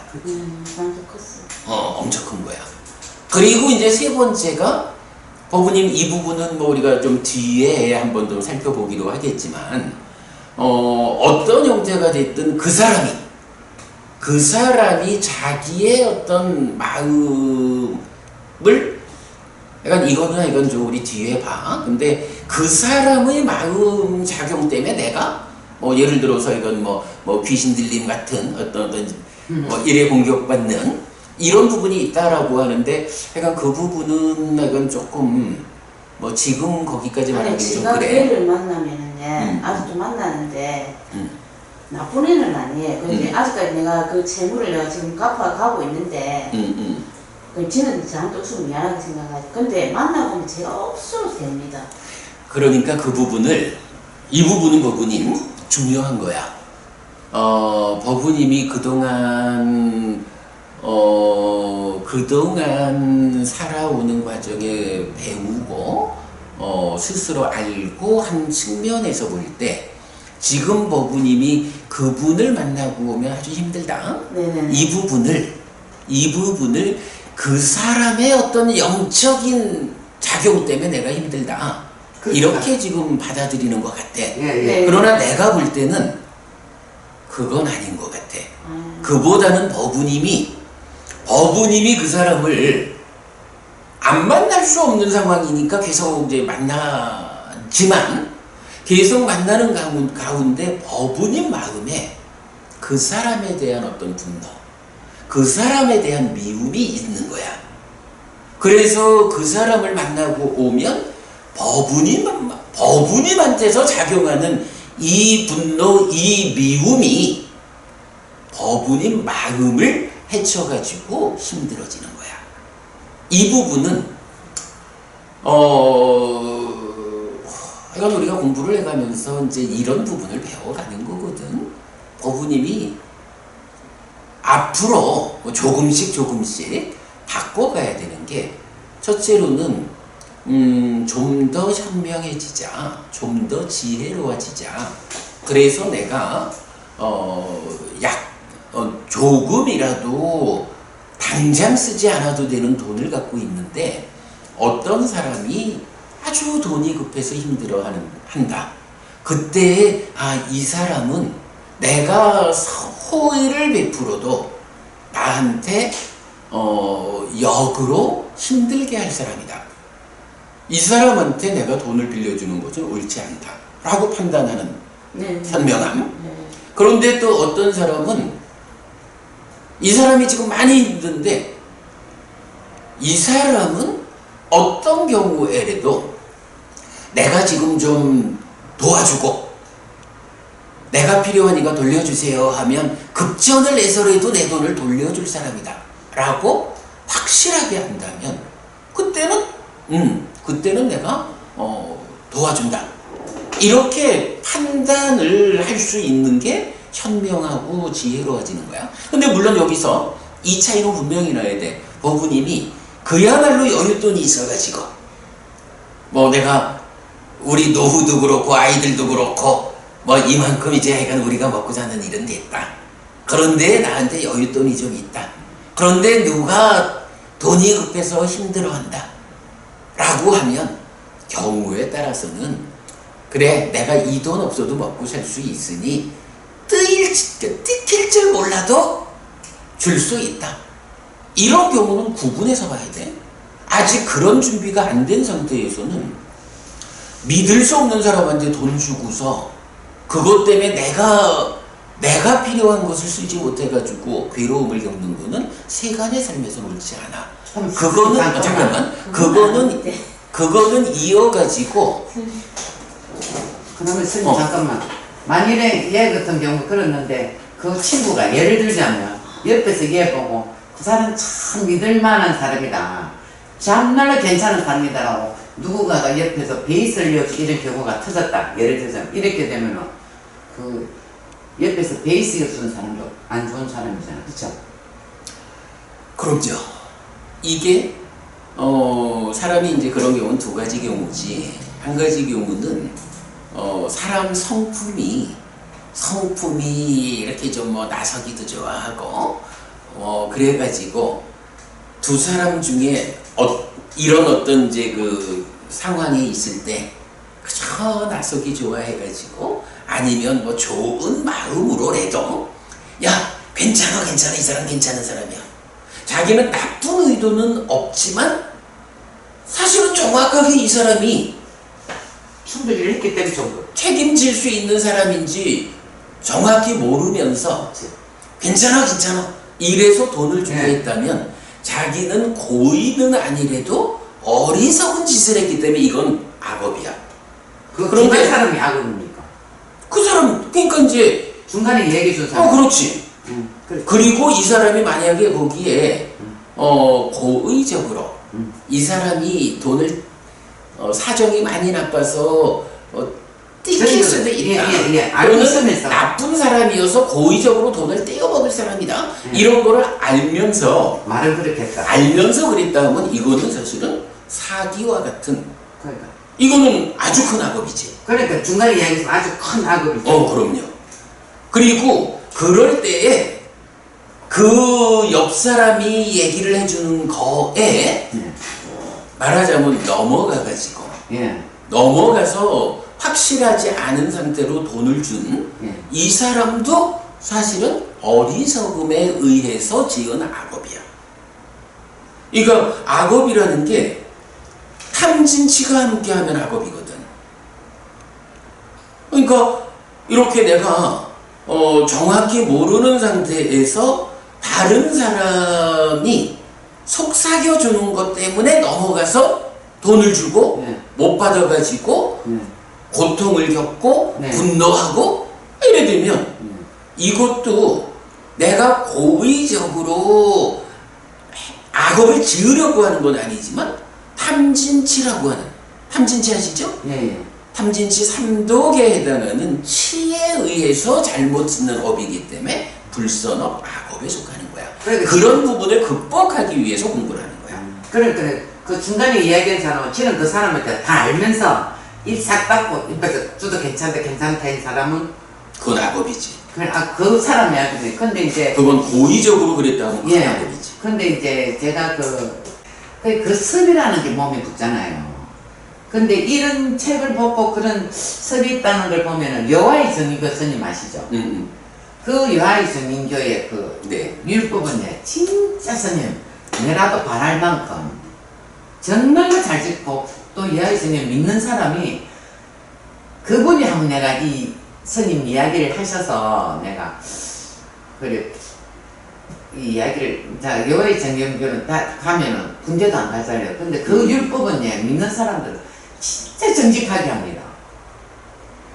상처 컸어. 엄청 큰 거야. 그리고 이제 세 번째가 법부님 이 부분은 뭐 우리가 좀 뒤에 한 번 더 살펴보기로 하겠지만 어떤 형태가 됐든 그 사람이 자기의 어떤 마음을 약간 이건 좀 우리 뒤에 봐. 근데 그 사람의 마음 작용 때문에 내가 뭐 예를 들어서 이건 뭐 귀신 들림 같은 어떤 뭐 일에 공격받는 이런 부분이 있다라고 하는데 약간 그 부분은 약간 조금 뭐 지금 거기까지 아니 말하기 좀 제가 그래. 걔를 만나면은 아직도 만나는데 나쁜 애는 아니에요. 근데 아직까지 내가 그 채무를 내가 지금 갚아가고 있는데 그 지는 저한테 없으면 미안하게 생각하지. 근데 만나보면 제가 없어도 됩니다. 그러니까 그 부분을 이 부분은 법부님 중요한 거야. 법부님이 그동안 살아오는 과정에 배우고 스스로 알고 한 측면에서 볼 때 지금 법부님이 그분을 만나고 오면 아주 힘들다. 네네. 이 부분을 그 사람의 어떤 영적인 작용 때문에 내가 힘들다. 이렇게 지금 받아들이는 것 같아. 예. 그러나 내가 볼 때는 그건 아닌 것 같아. 그보다는 법부님이 그 사람을 안 만날 수 없는 상황이니까 계속 이제 만나지만 계속 만나는 가운데 법부님 마음에 그 사람에 대한 어떤 분노, 그 사람에 대한 미움이 있는 거야. 그래서 그 사람을 만나고 오면 법부님한테서 작용하는 이 분노, 이 미움이 법부님 마음을 해쳐가지고 힘들어지는 거야. 이 부분은 이건 우리가 공부를 해가면서 이제 이런 부분을 배워가는 거거든. 법부님이 앞으로 조금씩 바꿔가야 되는 게 첫째로는 좀 더 현명해지자, 좀 더 지혜로워지자. 그래서 내가 조금이라도 당장 쓰지 않아도 되는 돈을 갖고 있는데 어떤 사람이 아주 돈이 급해서 힘들어한다. 그때 이 사람은 내가 호의를 베풀어도 나한테 역으로 힘들게 할 사람이다. 이 사람한테 내가 돈을 빌려주는 것은 옳지 않다 라고 판단하는 현명함. 그런데 또 어떤 사람은 이 사람이 지금 많이 힘든데 이 사람은 어떤 경우에라도 내가 지금 좀 도와주고 내가 필요하니까 돌려주세요 하면 급전을 내서라도 내 돈을 돌려줄 사람이다 라고 확실하게 한다면 그때는 내가 도와준다. 이렇게 판단을 할 수 있는 게 현명하고 지혜로워지는 거야. 근데 물론 여기서 이 차이는 분명히 나야 돼. 법부님이 그야말로 여윳돈이 있어가지고 뭐 내가 우리 노후도 그렇고 아이들도 그렇고 뭐 이만큼 이제 하여간 우리가 먹고 사는 일은 됐다. 그런데 나한테 여윳돈이 좀 있다. 그런데 누가 돈이 급해서 힘들어한다 라고 하면 경우에 따라서는 그래 내가 이 돈 없어도 먹고 살 수 있으니 뜯길 줄 몰라도 줄 수 있다. 이런 경우는 구분해서 봐야 돼. 아직 그런 준비가 안 된 상태에서는 믿을 수 없는 사람한테 돈 주고서 그것 때문에 내가 필요한 것을 쓰지 못해가지고 괴로움을 겪는 거는 세간의 삶에서 옳지 않아. 그거는 이어가지고 그러면 스님 잠깐만, 만일에 얘 같은 경우 그랬는데 그 친구가 예를 들자면 옆에서 얘 보고 그 사람 참 믿을만한 사람이다, 참말로 괜찮은 사람이다라고 누군가가 옆에서 베이스를 이어주고 이런 경우가 터졌다, 예를 들자면 이렇게 되면은 그 옆에서 베이스 이어주는 사람도 안 좋은 사람이잖아, 그쵸? 그럼요. 이게 사람이 이제 그런 경우는 두 가지 경우지. 한 가지 경우는 사람 성품이 성품이 이렇게 좀 뭐 나서기도 좋아하고 그래가지고 두 사람 중에 이런 어떤 이제 그 상황에 있을 때 그저 나서기 좋아해가지고 아니면 뭐 좋은 마음으로라도 야 괜찮아 이 사람 괜찮은 사람이야. 자기는 나쁜 의도는 없지만 사실은 정확하게 이 사람이 충돌을 했기 때문에 좀 책임질 수 있는 사람인지 정확히 모르면서 괜찮아 이래서 돈을 주게 네. 했다면 자기는 고의는 아니래도 어리석은 짓을 했기 때문에 이건 악업이야. 그 그런데- 중간 사람이 악업입니까? 그 사람 그러니까 이제 중간에 이야기해 준 사람. 그렇지. 그래. 그리고 이 사람이 만약에 거기에 고의적으로 이 사람이 돈을 사정이 많이 나빠서 띠킬 수도 있다. 알고 또는 있으면서. 나쁜 사람이어서 고의적으로 돈을 떼어먹을 사람이다. 이런 거를 알면서 말을 그렇게 했다. 알면서 그랬다 하면 이거는 사실은 사기와 같은 그러니까. 이거는 아주 큰 악업이지. 그러니까 중간에 이야기해서 아주 큰 악업이죠. 그럼요. 그리고 그럴 때에 그 옆 사람이 얘기를 해주는 거에 예. 말하자면 예. 넘어가서 확실하지 않은 상태로 돈을 준 이 예. 사람도 사실은 어리석음에 의해서 지은 악업이야. 그러니까 악업이라는 게 탐진치가 함께하면 악업이거든. 그러니까 이렇게 내가 정확히 모르는 상태에서 다른 사람이 속삭여주는 것 때문에 넘어가서 돈을 주고 네. 못 받아가지고 예. 고통을 겪고 네. 분노하고 이래 되면 이것도 내가 고의적으로 악업을 지으려고 하는 건 아니지만 탐진치라고 하는 탐진치 아시죠? 예. 예. 탐진치 삼독에 해당하는 치에 의해서 잘못 짓는 업이기 때문에 불선업 악업에 속하는 거야. 그러니까 그런 부분을 극복하기 위해서 공부를 하는 거야. 그러니까 그 중간에 이야기한 사람은 지는 그 사람한테 다 알면서 입 싹 닫고 입에서 저도 괜찮다 이 사람은 그건 악업이지. 그 사람이 악이네. 근데 이제 그건 고의적으로 그랬다면 그건 예. 악업이지. 근데 이제 제가 그 섭이라는 게 몸에 붙잖아요. 근데 이런 책을 보고 그런 섭이 있다는 걸 보면은 여호와의 증인교 스님 아시죠? 그 여호와의 증인교의 그 네. 율법은 진짜 스님 내라도 바랄 만큼 정말로 잘 짓고 또 여호와의 스님 믿는 사람이 그분이 한번 내가 이 스님 이야기를 하셔서 내가 그래 이 이야기를 자 여호와의 증인교는 다 가면은 군대도 안 가잖아요. 근데 그 율법은 믿는 사람들은 진짜 정직하게 합니다.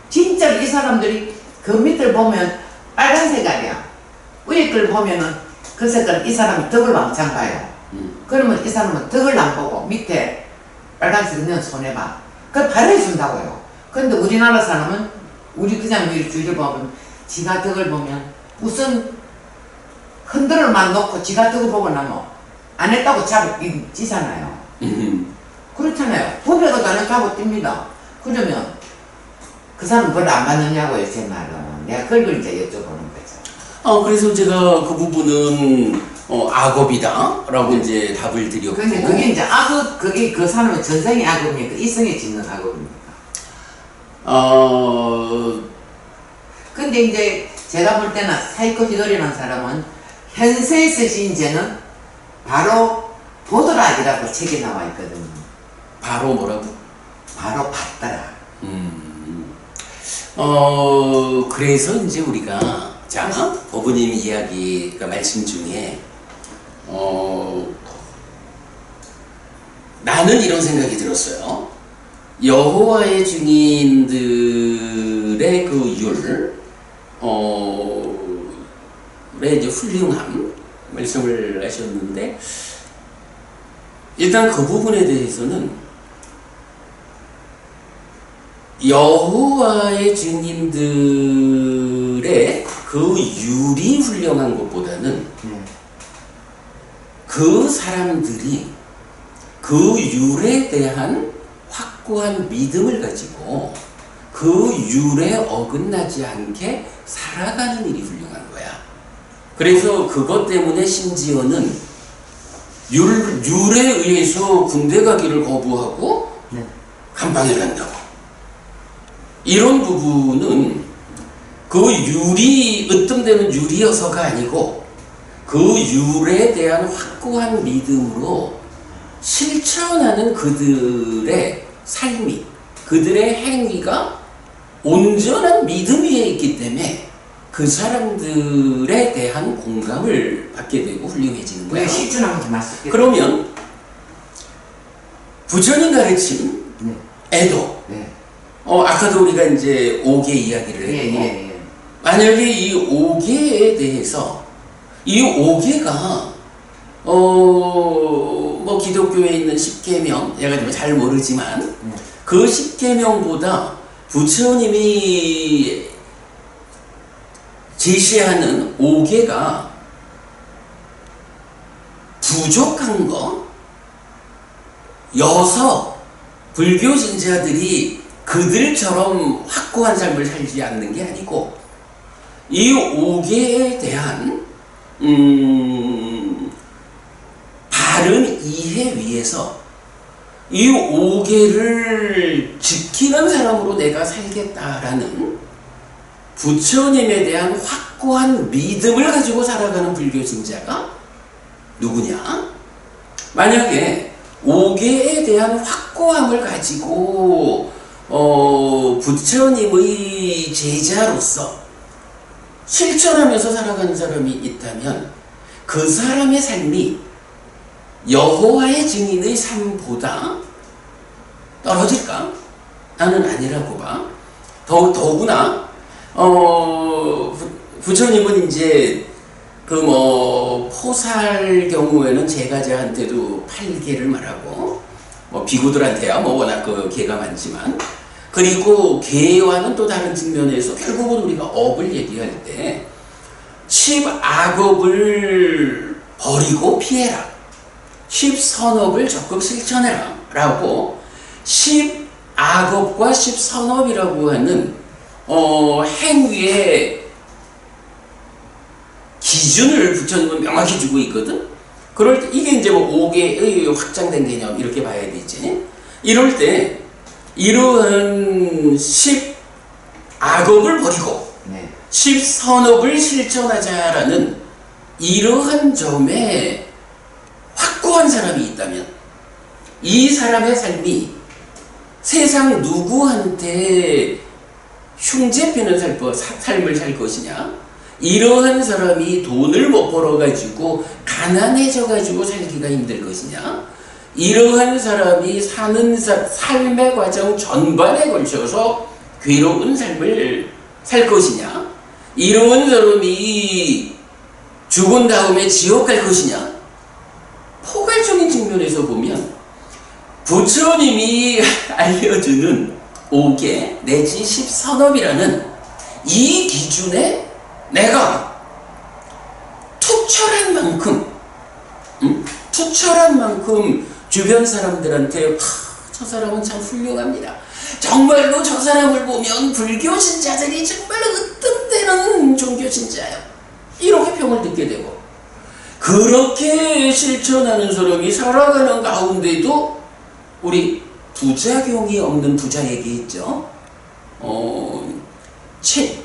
진짜 이 사람들이 그 밑을 보면 빨간색 아니야. 위에 걸 보면은 그 색깔 이 사람이 덕을 왕창 봐요. 그러면 이 사람은 덕을 안 보고 밑에 빨간색은 손해봐. 그걸 발휘해준다고요. 근데 우리나라 사람은 우리 그냥 우리 주위를 보면 지가 덕을 보면 우선 흔들어만 놓고 지가 덕을 보고 나면 안 했다고 찌잖아요. 그렇잖아요. 후배가 다른 타고 뜁니다. 그러면 그 사람 뭘 안 받느냐고요, 제 말은. 내가 그걸 이제 여쭤보는 거죠. 그래서 제가 그 부분은 악업이다라고 이제 답을 드렸고. 근데 그게 이제 악업, 그게 그 사람의 전생의 악업입니까? 이성에 짓는 악업입니까? 근데 이제 제가 볼 때는 사이코 히도리라는 사람은 현세에서 지은 죄는 바로 보더락이라고 책에 나와 있거든요. 바로 뭐라고? 바로 받더라. 그래서 이제 우리가 자 어부님 이야기 그 말씀 중에 나는 이런 생각이 들었어요. 여호와의 증인들의 그 율의 이제 훌륭함 말씀을 하셨는데 일단 그 부분에 대해서는 여호와의 증인들의 그 율이 훌륭한 것보다는 그 사람들이 그 율에 대한 확고한 믿음을 가지고 그 그 율에 어긋나지 않게 살아가는 일이 훌륭한 거야. 그래서 그것 때문에 심지어는 율에 의해서 군대 가기를 거부하고 네. 감방에 간다고. 이런 부분은 그 율이 으뜸되는 율이어서가 아니고 그 율에 대한 확고한 믿음으로 실천하는 그들의 삶이, 그들의 행위가 온전한 믿음 위에 있기 때문에 그 사람들에 대한 공감을 받게 되고 훌륭해지는 거예요. 왜 실천하면 더 맛있게. 그러면 부처님 가르친 네. 애도, 네. 아까도 우리가 이제 오계 이야기를 예, 했고, 예. 만약에 이 오계에 대해서 이 오계가 뭐 기독교에 있는 10계명, 내가 좀 잘 모르지만 그 10계명보다 부처님이 제시하는 오계가 부족한 거, 여서 불교 신자들이 그들처럼 확고한 삶을 살지 않는 게 아니고 이 오계에 대한 바른 이해 위에서 이 오계를 지키는 사람으로 내가 살겠다라는 부처님에 대한 확고한 믿음을 가지고 살아가는 불교 신자가 누구냐? 만약에 오계에 대한 확고함을 가지고 부처님의 제자로서 실천하면서 살아가는 사람이 있다면 그 사람의 삶이 여호와의 증인의 삶보다 떨어질까? 나는 아니라고 봐. 더구나 부처님은 이제 포살 경우에는 제가자한테도 8계를 말하고 비구들한테야 워낙 그 계가 많지만, 그리고 계와는 또 다른 측면에서 결국은 우리가 업을 얘기할 때 10악업을 버리고 피해라, 10선업을 적극 실천해라 라고 10악업과 10선업이라고 하는 행위의 기준을 부처님은 명확히 주고 있거든. 그럴 때 이게 이제 5개의 확장된 개념 이렇게 봐야 되지. 이럴 때 이러한 10악업을 버리고 네. 10선업을 실천하자라는 이러한 점에 확고한 사람이 있다면 이 사람의 삶이 세상 누구한테 흉죄피는 삶을 살 것이냐, 이러한 사람이 돈을 못 벌어가지고 가난해져가지고 살기가 힘들 것이냐, 이러한 사람이 사는 삶의 과정 전반에 걸쳐서 괴로운 삶을 살 것이냐, 이러한 사람이 죽은 다음에 지옥 갈 것이냐. 포괄적인 측면에서 보면 부처님이 알려주는 5계 내지 10선업이라는 이 기준에 내가 투철한 만큼 주변 사람들한테 저 사람은 참 훌륭합니다. 정말로 저 사람을 보면 불교 신자들이 정말로 으뜸되는 종교 신자예요. 이렇게 평을 듣게 되고, 그렇게 실천하는 사람이 살아가는 가운데도 우리 부작용이 없는 부자 얘기했죠.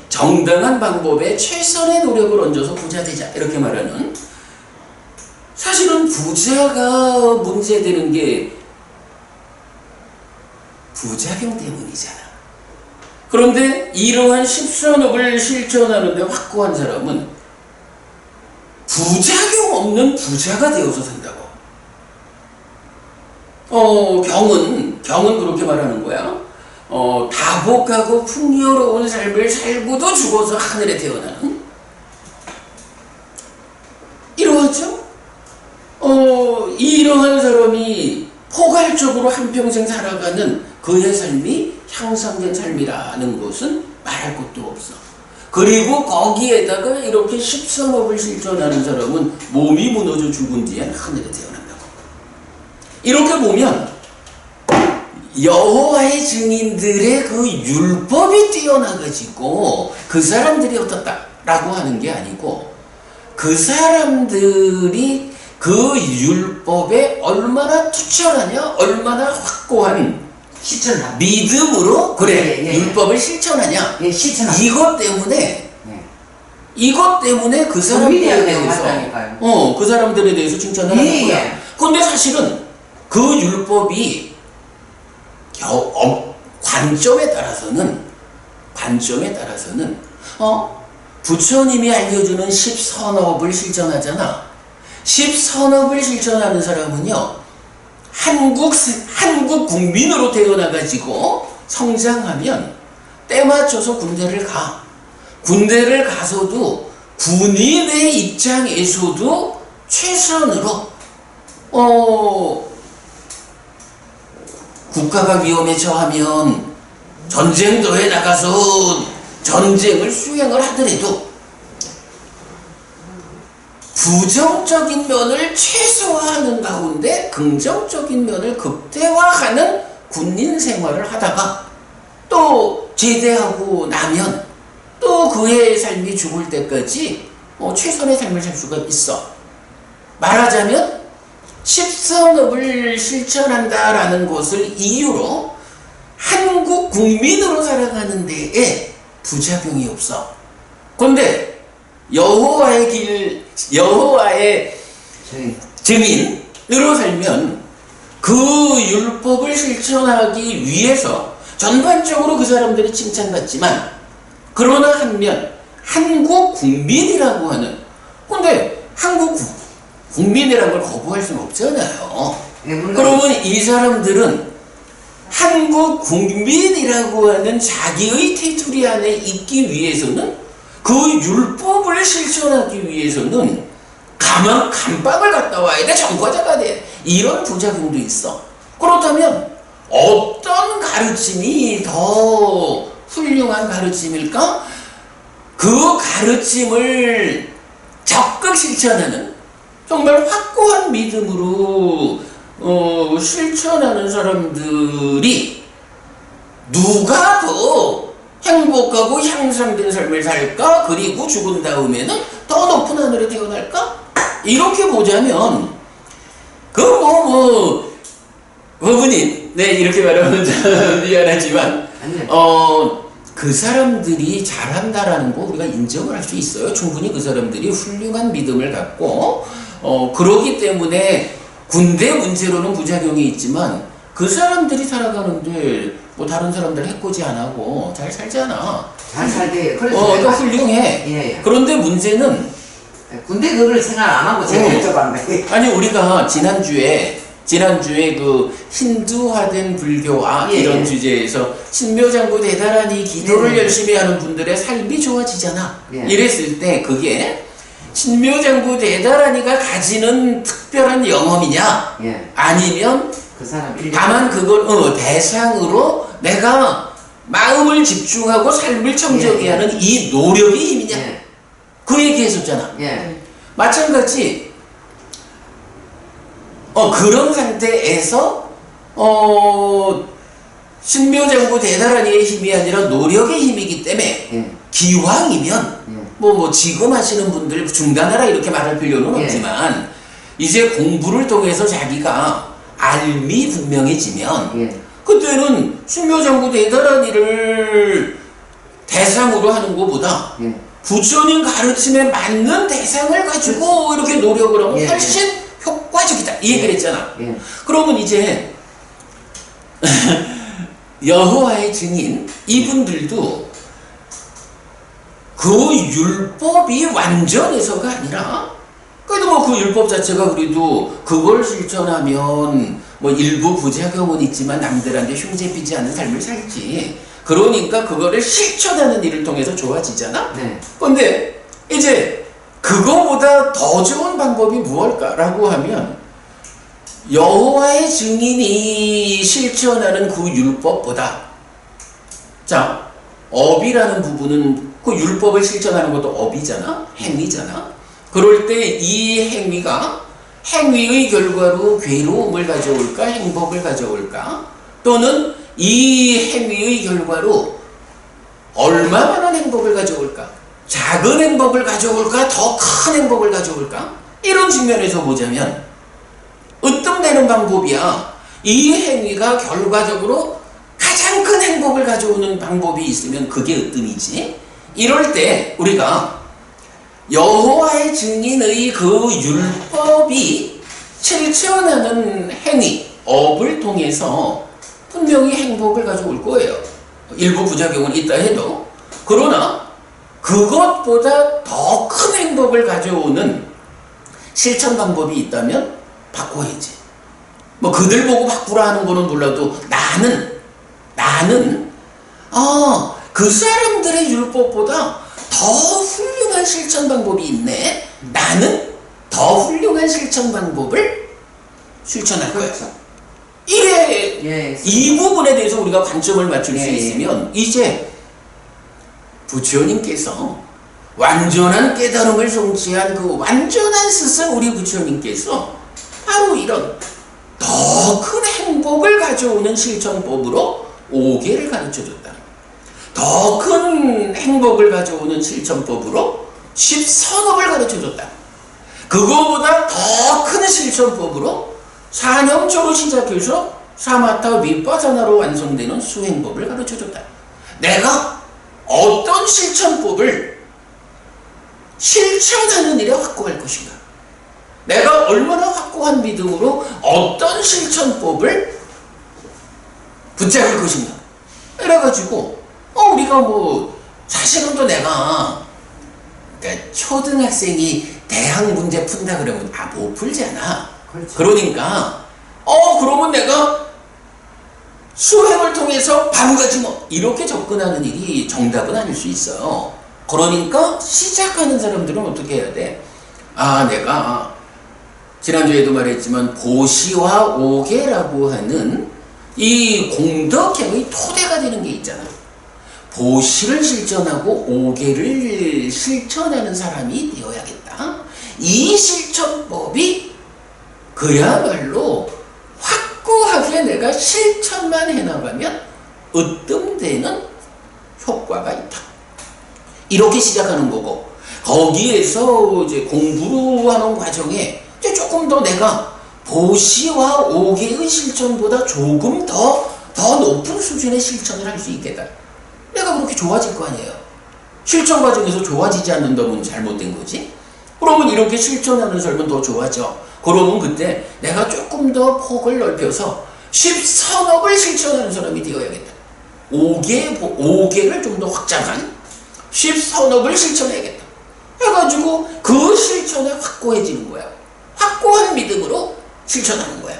정당한 방법에 최선의 노력을 얹어서 부자 되자 이렇게 말하는, 사실은 부자가 문제되는 게 부작용 때문이잖아. 그런데 이러한 10선업을 실천하는데 확고한 사람은 부작용 없는 부자가 되어서 산다고. 경은 그렇게 말하는 거야. 다복하고 풍요로운 삶을 살고도 죽어서 하늘에 태어나는, 이러하죠? 이러한 사람이 포괄적으로 한평생 살아가는 그의 삶이 향상된 삶이라는 것은 말할 것도 없어. 그리고 거기에다가 이렇게 10선업을 실천하는 사람은 몸이 무너져 죽은 뒤에 하늘에 태어난다고. 이렇게 보면 여호와의 증인들의 그 율법이 뛰어나가지고 그 사람들이 어떻다라고 하는 게 아니고 그 사람들이 그 율법에 얼마나 투철하냐, 얼마나 확고한 실천하고. 믿음으로 그래 예. 율법을 실천하냐. 예, 실천하고. 이것 때문에 예. 이것 때문에 그 믿어야 사람들에 되는 대해서 거다니까요. 그 사람들에 대해서 칭찬을 하는 예, 거야. 예. 그런데 사실은 그 율법이 관점에 따라서는 부처님이 알려주는 10선업을 실천하잖아. 10선업을 실천하는 사람은요, 한국 국민으로 태어나가지고 성장하면 때 맞춰서 군대를 가. 군대를 가서도 군인의 입장에서도 최선으로 국가가 위험에 처하면 전쟁터에 나가서 전쟁을 수행을 하더라도 부정적인 면을 최소화하는 가운데 긍정적인 면을 극대화하는 군인 생활을 하다가 또 제대하고 나면 또 그의 삶이 죽을 때까지 최선의 삶을 살 수가 있어. 말하자면 10선업을 실천한다라는 것을 이유로 한국 국민으로 살아가는 데에 부작용이 없어. 그런데 여호와의 길, 여호와의 증인으로 살면 그 율법을 실천하기 위해서 전반적으로 그 사람들이 칭찬받지만 그러나 한면 한국 국민이라고 하는, 근데 한국 국민이라는 걸 거부할 수는 없잖아요. 그러면 이 사람들은 한국 국민이라고 하는 자기의 테두리 안에 있기 위해서는 그 율법을 실천하기 위해서는 감방을 갔다 와야 돼. 전과자가 돼. 이런 부작용도 있어. 그렇다면 어떤 가르침이 더 훌륭한 가르침일까? 그 가르침을 적극 실천하는, 정말 확고한 믿음으로 실천하는 사람들이 누가 더 행복하고 향상된 삶을 살까? 그리고 죽은 다음에는 더 높은 하늘에 태어날까? 이렇게 보자면 부모님, 네, 이렇게 말하면 미안하지만 그 사람들이 잘한다라는 거 우리가 인정을 할 수 있어요. 충분히 그 사람들이 훌륭한 믿음을 갖고 그러기 때문에 군대 문제로는 부작용이 있지만 그 사람들이 살아가는데 뭐 다른 사람들 해코지 안 하고 잘 살잖아. 잘 살대. 또 훌륭해. 예. 그런데 문제는 군대 그걸 생각 안 하고 제가 여쭤봤는 거예요. 아니 우리가 지난주에 그 힌두화된 불교와 예, 이런 예. 주제에서 신묘장구 대단하니 기도를 예. 열심히 하는 분들의 삶이 좋아지잖아. 예. 이랬을 때 그게 신묘장구 대단하니가 가지는 특별한 영험이냐? 예. 아니면 그 사람 다만 그걸 대상으로 내가 마음을 집중하고 삶을 청정히 예. 하는 이 노력의 힘이냐? 예. 그 얘기 했었잖아. 예. 마찬가지 그런 상태에서 신묘장구 대단하니의 힘이 아니라 노력의 힘이기 때문에 예. 기왕이면 예. 뭐 지금 하시는 분들 중단하라 이렇게 말할 필요는 예. 없지만 이제 공부를 통해서 자기가 알미 분명해지면 예. 그때는 신묘장구 대단하니를 대상으로 하는 것보다 예. 부처님 가르침에 맞는 대상을 가지고 이렇게 노력을 하면 예. 훨씬 효과적이다 이 얘기를 했잖아. 예. 그러면 이제 여호와의 증인 이분들도 그 율법이 완전해서가 아니라 그래도 뭐 그 율법 자체가 그래도 그걸 실천하면 뭐 일부 부작용은 있지만 남들한테 흉죄비지 않는 삶을 살지. 그러니까 그거를 실천하는 일을 통해서 좋아지잖아. 네. 근데 이제 그거보다 더 좋은 방법이 무엇일까라고 하면 여호와의 증인이 실천하는 그 율법보다 자 업이라는 부분은 그 율법을 실천하는 것도 업이잖아, 행위잖아. 그럴 때 이 행위가 행위의 결과로 괴로움을 가져올까 행복을 가져올까 또는 이 행위의 결과로 얼마만한 행복을 가져올까? 작은 행복을 가져올까? 더 큰 행복을 가져올까? 이런 측면에서 보자면 으뜸되는 방법이야. 이 행위가 결과적으로 가장 큰 행복을 가져오는 방법이 있으면 그게 으뜸이지. 이럴 때 우리가 여호와의 증인의 그 율법이 실천하는 행위, 업을 통해서 분명히 행복을 가져올 거예요. 일부 부작용은 있다 해도. 그러나 그것보다 더 큰 행복을 가져오는 실천 방법이 있다면 바꿔야지. 뭐 그들 보고 바꾸라 하는 거는 몰라도 나는 그 사람들의 율법보다 더 훌륭한 실천 방법이 있네. 나는 더 훌륭한 실천 방법을 실천할 거야. 그렇죠. 이게 예, 이 부분에 대해서 우리가 관점을 맞출 수 예, 예. 있으면 이제 부처님께서 완전한 깨달음을 성취한 그 완전한 스승 우리 부처님께서 바로 이런 더 큰 행복을 가져오는 실천법으로 5개를 가르쳐줬다. 더 큰 행복을 가져오는 실천법으로 10선업을 가르쳐줬다. 그거보다 더 큰 실천법으로 사념초로 시작해서 사마타 위파사나로 완성되는 수행법을 가르쳐줬다. 내가 어떤 실천법을 실천하는 일에 확고할 것인가? 내가 얼마나 확고한 믿음으로 어떤 실천법을 붙잡을 것인가? 이래가지고 우리가 뭐 사실은 또 내가 그러니까 초등학생이 대학 문제 푼다 그러면 못 풀잖아. 그렇죠. 그러니까 그러면 내가 수행을 통해서 바보같이 뭐 이렇게 접근하는 일이 정답은 아닐 수 있어요. 그러니까 시작하는 사람들은 어떻게 해야 돼? 내가 지난주에도 말했지만 보시와 오계라고 하는 이 공덕행의 토대가 되는 게 있잖아. 보시를 실천하고 오계를 실천하는 사람이 되어야겠다. 이 실천법이 그야말로 확고하게 내가 실천만 해나가면 으뜸되는 효과가 있다. 이렇게 시작하는 거고, 거기에서 이제 공부를 하는 과정에 이제 조금 더 내가 보시와 오계의 실천보다 조금 더 높은 수준의 실천을 할 수 있겠다. 내가 그렇게 좋아질 거 아니에요. 실천 과정에서 좋아지지 않는다면 잘못된 거지. 그러면 이렇게 실천하는 사람은 더 좋아져. 그러면 그때 내가 조금 더 폭을 넓혀서 10선업을 실천하는 사람이 되어야겠다. 5개를 좀 더 확장한 10선업을 실천해야겠다. 해가지고 그 실천에 확고해지는 거야. 확고한 믿음으로 실천하는 거야.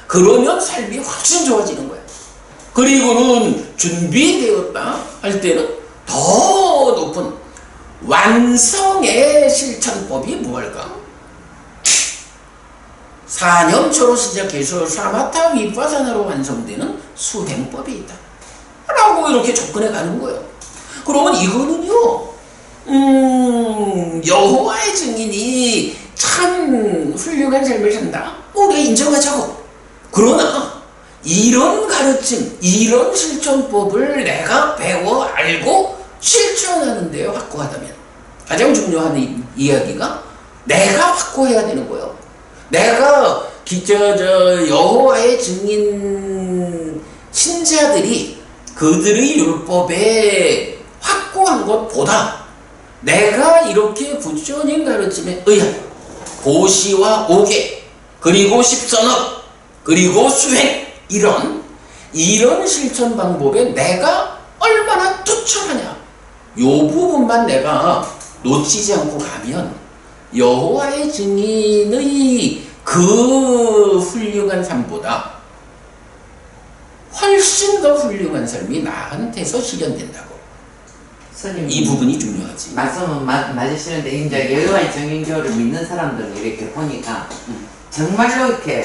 그러면 삶이 훨씬 좋아지는 거야. 그리고는 준비되었다 할 때는 더 높은 완성의 실천법이 무엇일까? 사념초로 시작해서 사마타 위파사나로 완성되는 수행법이 있다. 라고 이렇게 접근해 가는 거예요. 그러면 이거는요, 여호와의 증인이 참 훌륭한 삶을 산다. 우리가 인정하자고. 그러나 이런 가르침, 이런 실천법을 내가 배워 알고 실천하는 데 확고하다면 가장 중요한 이야기가 내가 확고해야 되는 거예요. 내가 여호와의 증인 신자들이 그들의 율법에 확고한 것보다 내가 이렇게 부처님 가르침에 의한 보시와 오계 그리고 십선업 그리고 수행 이런 실천 방법에 내가 얼마나 투철하냐, 요 부분만 내가 놓치지 않고 가면 여호와의 증인의 그 훌륭한 삶보다 훨씬 더 훌륭한 삶이 나한테서 실현된다고. 선생님, 이 부분이 중요하지. 말씀은 맞으시는데 이제 여호와의 증인교를 믿는 사람들은 이렇게 보니까 정말로 이렇게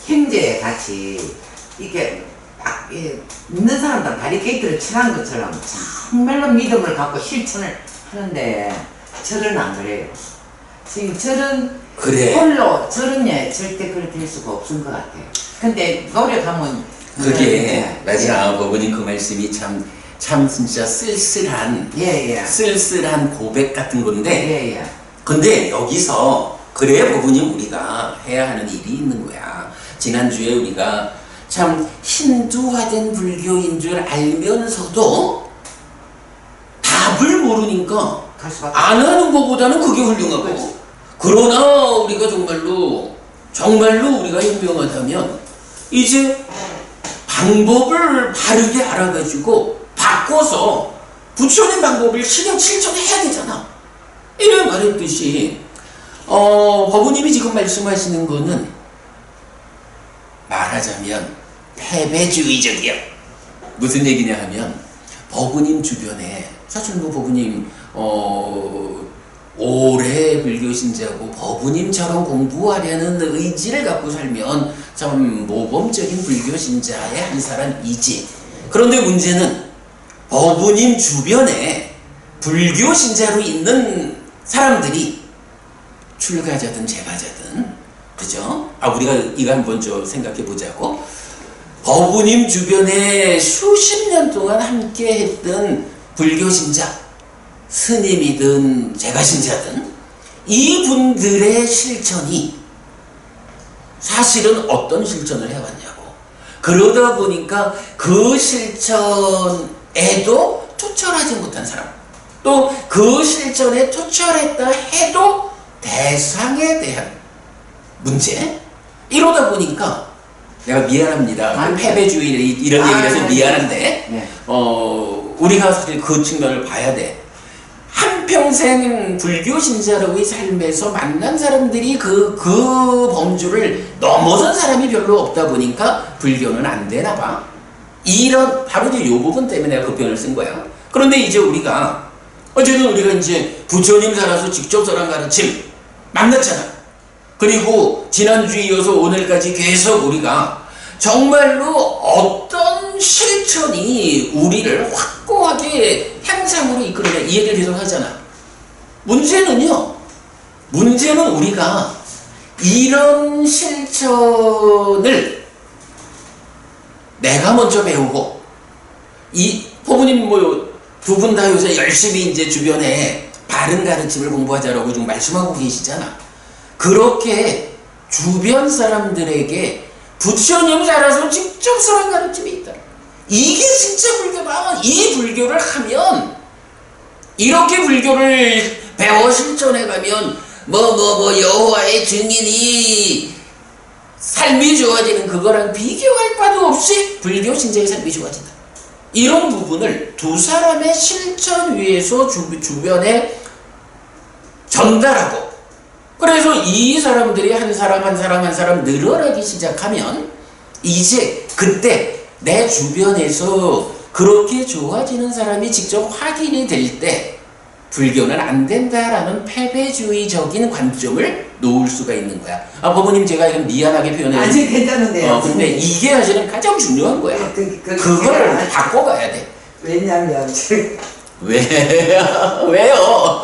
형제 같이 이렇게 막 믿는 사람들 바리케이트를 칠한 것처럼 정말로 믿음을 갖고 실천을 하는데 저는 안 그래요. 지금 저는 그래. 홀로 절대 그렇게 될 수가 없은 것 같아요. 근데 노력하면 그게 맞아. 법원님 그 말씀이 참 진짜 쓸쓸한 예. 쓸쓸한 고백 같은 건데 예. 근데 여기서 그래 법원님 우리가 해야 하는 일이 있는 거야. 지난주에 우리가 참 힌두화된 불교인 줄 알면서도 답을 모르니까 갈 수밖에 안 하는 것보다는 그게 훌륭하고 그렇지. 그러나 우리가 정말로 우리가 현명하다면 이제 방법을 바르게 알아가지고 바꿔서 부처님 방법을 실천해야 되잖아. 이런 말했듯이 법우님이 지금 말씀하시는 거는 말하자면 패배주의적이야. 무슨 얘기냐 하면 법우님 주변에 사실 뭐 법우님 오래 불교 신자고 법우님처럼 공부하려는 의지를 갖고 살면 참 모범적인 불교 신자의 한 사람이지. 그런데 문제는 법우님 주변에 불교 신자로 있는 사람들이 출가자든 재가자든 그죠? 우리가 이거 한번 좀 생각해 보자고. 법우님 주변에 수십 년 동안 함께 했던 불교 신자, 스님이든 재가신자든 이분들의 실천이 사실은 어떤 실천을 해왔냐고. 그러다 보니까 그 실천에도 투철하지 못한 사람, 또 그 실천에 투철했다 해도 대상에 대한 문제, 이러다 보니까 내가 미안합니다. 패배주의 이런 얘기를 해서 미안한데 네. 우리가 사실 그 측면을 봐야 돼. 한평생 불교 신자로의 삶에서 만난 사람들이 그 범주를 넘어선 사람이 별로 없다 보니까 불교는 안 되나 봐. 바로 이제 요 부분 때문에 내가 그 표현을 쓴 거야. 그런데 이제 어쨌든 우리가 이제 부처님 살아서 직접 전한 가르침 만났잖아. 그리고 지난주에 이어서 오늘까지 계속 우리가 정말로 어떤 실천이 우리를 확고하게 향상으로 이끌어내, 이 얘기를 계속 하잖아. 문제는 우리가 이런 실천을 내가 먼저 배우고, 이 포부님 두 분 다 요새 열심히 이제 주변에 바른 가르침을 공부하자라고 지금 말씀하고 계시잖아. 그렇게 주변 사람들에게 부처님 살아서 직접 설한 가르침이 있다. 이게 진짜 불교다. 이 불교를 하면, 이렇게 불교를 배워 실천해가면 여호와의 증인이 삶이 좋아지는 그거랑 비교할 바도 없이 불교 신자의 삶이 좋아진다. 이런 부분을 두 사람의 실천 위에서 주변에 전달하고, 그래서 이 사람들이 한 사람 늘어나기 시작하면 이제 그때 내 주변에서 그렇게 좋아지는 사람이 직접 확인이 될 때 불교는 안 된다라는 패배주의적인 관점을 놓을 수가 있는 거야. 법우님 제가 이건 미안하게 표현해요. 아니 괜찮은데요. 근데 이게 사실은 가장 중요한 거야. 그걸 바꿔가야 돼. 왜냐면 왜요?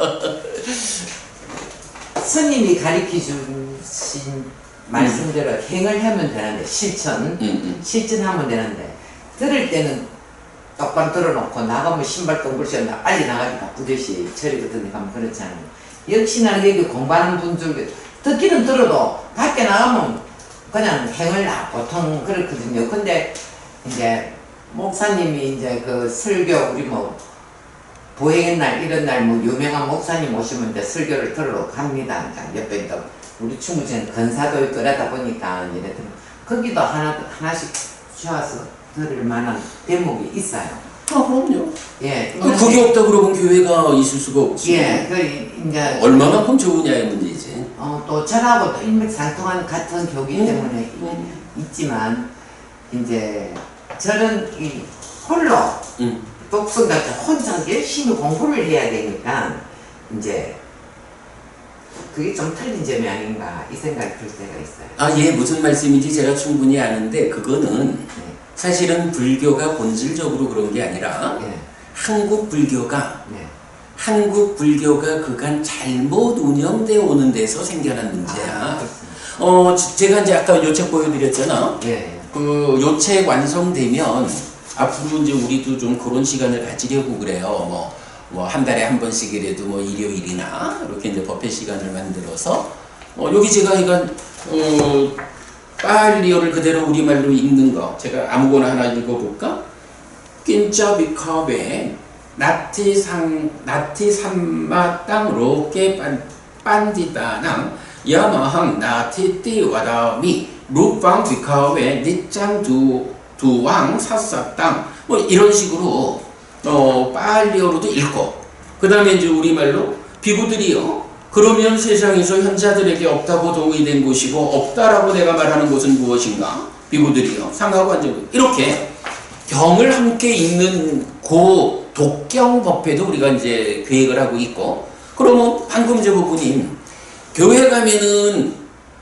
스님이 가르쳐주신 말씀대로 행을 하면 되는데, 실천하면 되는데, 들을 때는 똑바로 들어놓고 나가면 신발 동글씩 빨리 나가기 바쁘듯이 처리 같은 데 가면 그렇잖아요. 역시나 여기 공부하는 분들 듣기는 들어도 밖에 나가면 그냥 행을 보통 그렇거든요. 근데 이제 목사님이 이제 그 설교 우리 보행의 날 이런 날 유명한 목사님 오시면 이제 설교를 들으러 갑니다. 옆에 또 우리 충무지는 건사도 있고 그러다 보니까 이래 거기도 하나씩 좋아서 들을 만한 대목이 있어요. 그럼요. 예. 그게 없다 그러면 교회가 있을 수가 없지. 예. 이제 얼마만큼 좋으냐의 문제지. 또 저하고 또 일맥상통한 같은 교기 때문에 있지만, 이제 저는 이 홀로 독서같이 혼자 열심히 공부를 해야 되니까 이제 그게 좀 틀린 점이 아닌가 이 생각이 들 때가 있어요. 예, 무슨 말씀인지 제가 충분히 아는데 그거는 사실은 불교가 본질적으로 그런 게 아니라 한국 불교가 그간 잘못 운영되어 오는 데서 생겨난 문제야. 제가 이제 아까 요 책 보여드렸잖아. 요 책 완성되면 앞으로 이제 우리도 좀 그런 시간을 가지려고 그래요. 뭐 한 달에 한 번씩이라도 뭐 일요일이나 이렇게 이제 법회 시간을 만들어서 여기 제가 이건 빨리어를 그대로 우리말로 읽는 거 제가 아무거나 하나 읽어볼까? 낀짜비컵에 나티 삼마 땅 로케 빤디다낭 야마항 나티 띠와다미 루팡 비컵에 니짱 두왕 사사땅 뭐 이런 식으로 빨리어로도 읽고 그 다음에 이제 우리말로 비구들이요 그러면 세상에서 현자들에게 없다고 동의된 곳이고 없다라고 내가 말하는 곳은 무엇인가? 비구들이요 상하고 안전 이렇게 경을 함께 읽는 그 독경 법회도 우리가 이제 계획을 하고 있고 그러면 방금 저 부분님 교회 가면은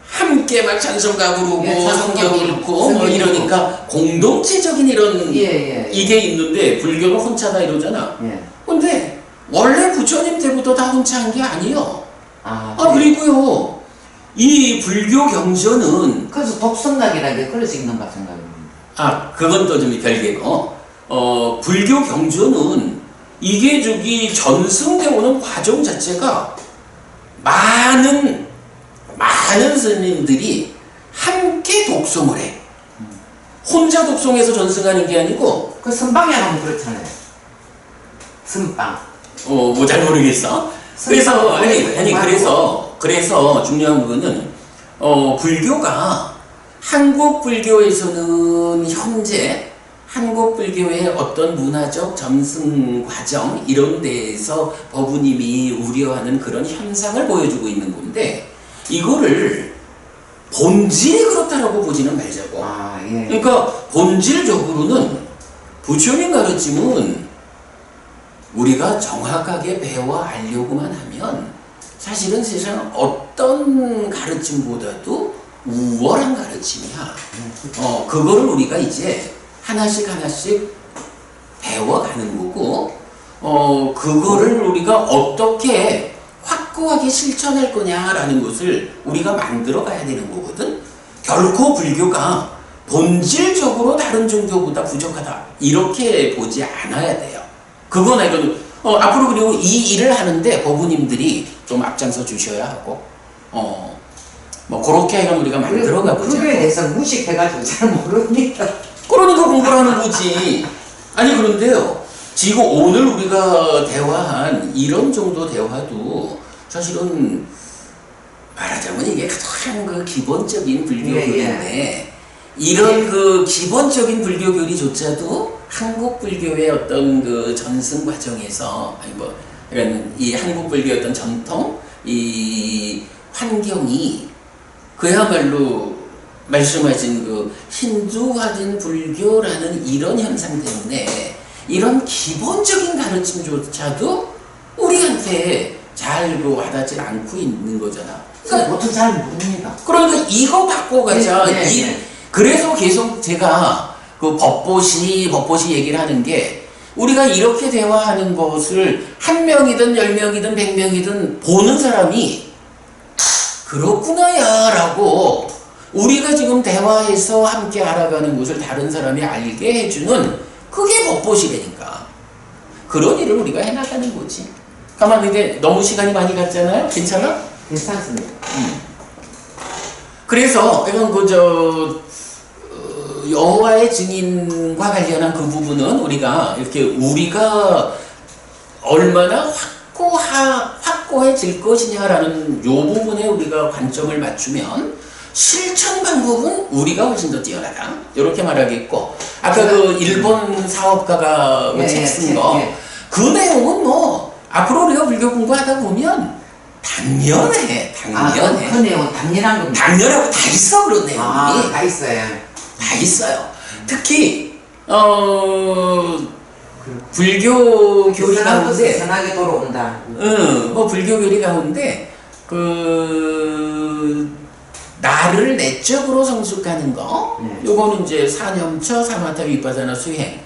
함께 막 찬송가 부르고 성경 읽고 뭐 이러니까 공동체적인 이런 이게 있는데 불교는 혼자다 이러잖아. 근데 원래 부처님 때부터 다 혼자 한 게 아니에요. 그리고요 이 불교 경전은 그래서 독성락이라는 게 그래서 읽는 것 같은 거예요. 그건 또 좀 별개고 불교 경전은 이게 저기 전승되어 오는 과정 자체가 많은 스님들이 함께 독송을 해. 혼자 독송해서 전승하는 게 아니고 그 선방에 가면 그렇잖아요. 선방. 뭐 잘 모르겠어. 그래서 그래서 중요한 부분은 불교가 한국 불교에서는 현재 한국 불교의 어떤 문화적 전승 과정 이런 데에서 법우님이 우려하는 그런 현상을 보여주고 있는 건데 이거를 본질이 그렇다라고 보지는 말자고. 그러니까 본질적으로는 부처님 가르침은 우리가 정확하게 배워 알려고만 하면 사실은 세상 어떤 가르침보다도 우월한 가르침이야. 그거를 우리가 이제 하나씩 배워가는 거고, 그거를 우리가 어떻게 확고하게 실천할 거냐라는 것을 우리가 만들어 가야 되는 거거든. 결코 불교가 본질적으로 다른 종교보다 부족하다 이렇게 보지 않아야 돼요. 그건 이건 앞으로 그리고 이 일을 하는데 법우님들이 좀 앞장서 주셔야 하고, 뭐 그렇게 해서 우리가 만들어 가보자. 불교에 대해서 무식해가지고 잘 모릅니다. 그러니까 공부를 하는 거지. 아니 그런데요. 지금 오늘 우리가 대화한 이런 정도 대화도 사실은 말하자면 이게 가장 그 기본적인 불교교리인데 이런 그 기본적인 불교교리조차도 한국 불교의 어떤 그 전승 과정에서 이런 이 한국 불교의 어떤 전통 이 환경이 그야말로 말씀하신 그 힌두화된 불교라는 이런 현상 때문에 이런 기본적인 가르침조차도 우리한테 잘 와닿지 않고 있는 거잖아. 그러니까 보통 잘 모릅니다. 그러니까 이거 바꿔가자. 그래서 계속 제가 그 법보시 얘기를 하는 게 우리가 이렇게 대화하는 것을 한 명이든 10명이든 100명이든 보는 사람이 그렇구나야 라고 우리가 지금 대화해서 함께 알아가는 것을 다른 사람이 알게 해주는 그게 법보시라니까. 그런 일을 우리가 해나가는 거지. 가만히 이제 너무 시간이 많이 갔잖아요. 괜찮아? 괜찮습니다. 그래서 이건 여호와의 증인과 관련한 그 부분은 우리가 얼마나 확고해질 것이냐라는 요 부분에 우리가 관점을 맞추면 실천 방법은 우리가 훨씬 더 뛰어나다. 이렇게 말하겠고, 아까 그 일본 사업가가 책 쓴 거, 그 내용은 뭐 앞으로 우리가 불교 공부하다 보면 당연해. 그 내용은 당연한 겁니다. 당연하고 다 있어 그런 내용이. 다 있어요. 다 있어요. 특히 불교 교리 가운데 선하게 돌아온다. 불교 교리 가운데 나를 내적으로 성숙하는 거, 요거는 이제 사념처, 사마타, 위파사나 수행,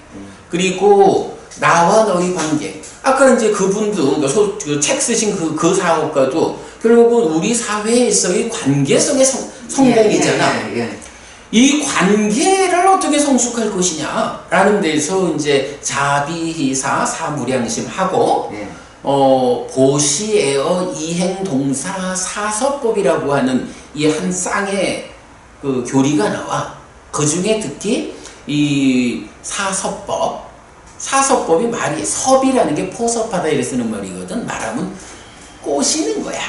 그리고 나와 너의 관계. 아까 이제 그분도 그 책 쓰신 그 사업가도 결국은 우리 사회에서의 관계성의 성공이잖아. 이 관계를 어떻게 성숙할 것이냐라는 데서 이제 자비희사 사무량심하고 네. 보시에어 이행동사 사서법이라고 하는 이 한 쌍의 그 교리가 나와. 그 중에 특히 이 사서법이 말이 섭이라는 게 포섭하다 이래 쓰는 말이거든. 말하면 꼬시는 거야.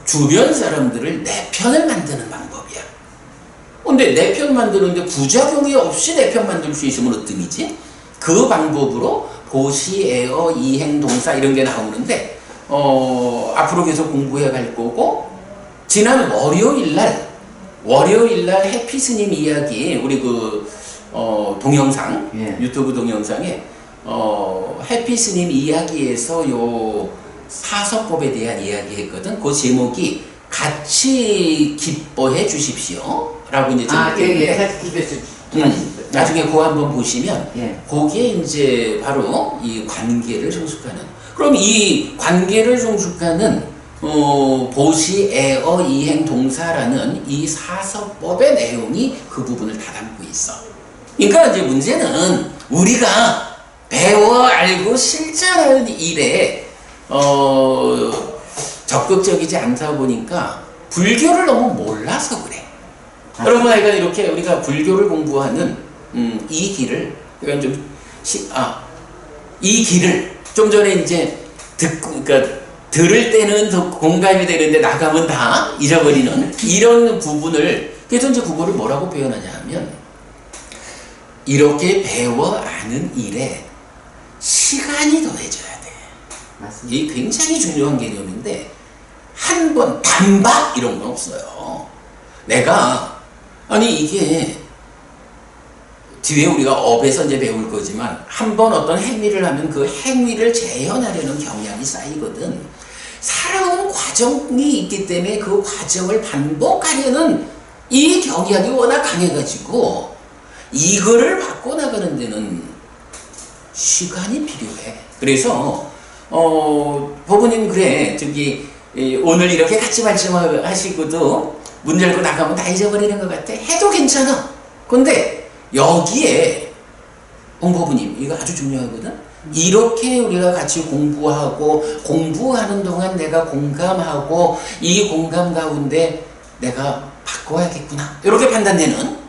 주변 사람들을 내 편을 만드는 방법이야. 근데 내 편 만드는데 부작용이 없이 내 편 만들 수 있으면 어뜸이지? 그 방법으로 보시에어 이행동사 이런 게 나오는데 앞으로 계속 공부해 갈 거고, 지난 월요일날 해피 스님 이야기 우리 그 동영상 예. 유튜브 동영상에 해피 스님 이야기에서 요 사서법에 대한 이야기 했거든. 그 제목이 같이 기뻐해 주십시오 라고 이제 예, 같이 기도했을 나중에 그거 한번 보시면 예. 거기에 이제 바로 이 관계를 성숙하는, 그럼 이 관계를 성숙하는 보시에어 이행동사라는 이 사서법의 내용이 그 부분을 다 담고 있어. 그러니까 이제 문제는 우리가 배워 알고 실천하는 일에 적극적이지 않다 보니까 불교를 너무 몰라서 그래. 여러분, 하여간 이렇게 우리가 불교를 공부하는 이 길을, 그러니까 이 길을 좀 전에 이제 그러니까 들을 때는 더 공감이 되는데 나가면 다 잊어버리는 이런 부분을, 그래서 이제 그거를 뭐라고 표현하냐 하면, 이렇게 배워 아는 일에 시간이 더해져야 돼. 맞습니다. 이게 굉장히 중요한 개념인데, 한 번 단박 이런 건 없어요. 이게 뒤에 우리가 업에서 이제 배울 거지만, 한 번 어떤 행위를 하면 그 행위를 재현하려는 경향이 쌓이거든. 살아온 과정이 있기 때문에 그 과정을 반복하려는 이 경향이 워낙 강해가지고, 이거를 바꿔나가는 데는 시간이 필요해. 그래서 법원님, 그래 오늘 이렇게 같이 말씀하시고도 문 열고 나가면 다 잊어버리는 것 같아. 해도 괜찮아. 근데 여기에 법원님, 이거 아주 중요하거든. 이렇게 우리가 같이 공부하는 동안 내가 공감하고, 이 공감 가운데 내가 바꿔야겠구나, 이렇게 판단되는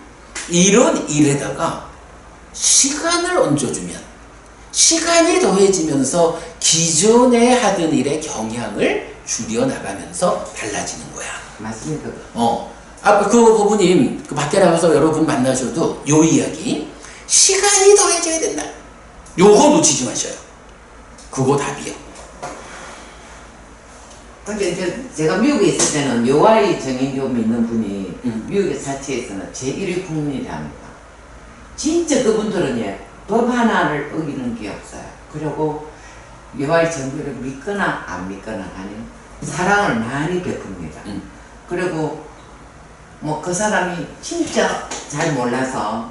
이런 일에다가 시간을 얹어주면, 시간이 더해지면서 기존에 하던 일의 경향을 줄여나가면서 달라지는 거야. 맞습니다. 아까 그 부부님 밖에 나가서 여러분 만나셔도 요 이야기, 시간이 더해져야 된다, 요거 놓치지 마셔요. 그거 답이요. 근데 이제 제가 미국에 있을 때는 요아이 정인교 믿는 분이 미국의 사치에서는 제1위 국민이랍니다. 진짜 그분들은 법 하나를 어기는 게 없어요. 그리고 요아이 정교를 믿거나 안 믿거나 간에 사랑을 많이 베풉니다. 그리고 뭐 그 사람이 진짜 잘 몰라서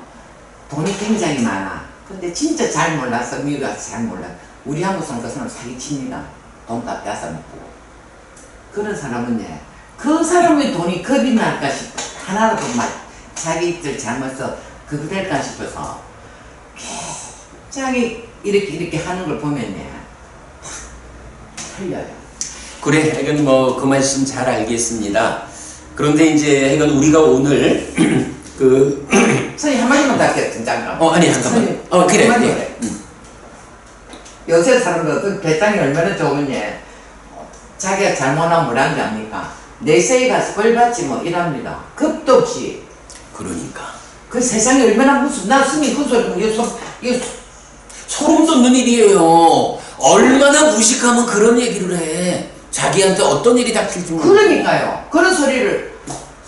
돈이 굉장히 많아. 근데 진짜 잘 몰라서 미국에 가서 잘 몰라. 우리 한국 사람 그 사람 사기칩니다. 돈값 뺏어 먹고. 그런 사람은 그 사람의 돈이 겁이 날까 싶어. 하나라도 자기들 잘못해서 그거 될까 싶어서 굉장히 이렇게 하는 걸 보면 틀려요. 그래, 이건 뭐 그 말씀 잘 알겠습니다. 그런데 이제 이건 우리가 오늘 선생님 한마디만 더 할게요, 진짜가. 아니, 잠깐만. 그래. 그래. 요새 사람들 배짱이 얼마나 좋으냐. 자기가 잘못하면 뭐라는 게 아닙니까? 내세에 가서 벌 받지 뭐 이랍니다. 겁도 없이. 그러니까 그 세상에 얼마나 무슨, 나 스님 그 소리, 이거 소름 돋는 일이에요. 얼마나 무식하면 그런 얘기를 해. 자기한테 어떤 일이 닥칠지 모르고. 그러니까요. 그런 소리를.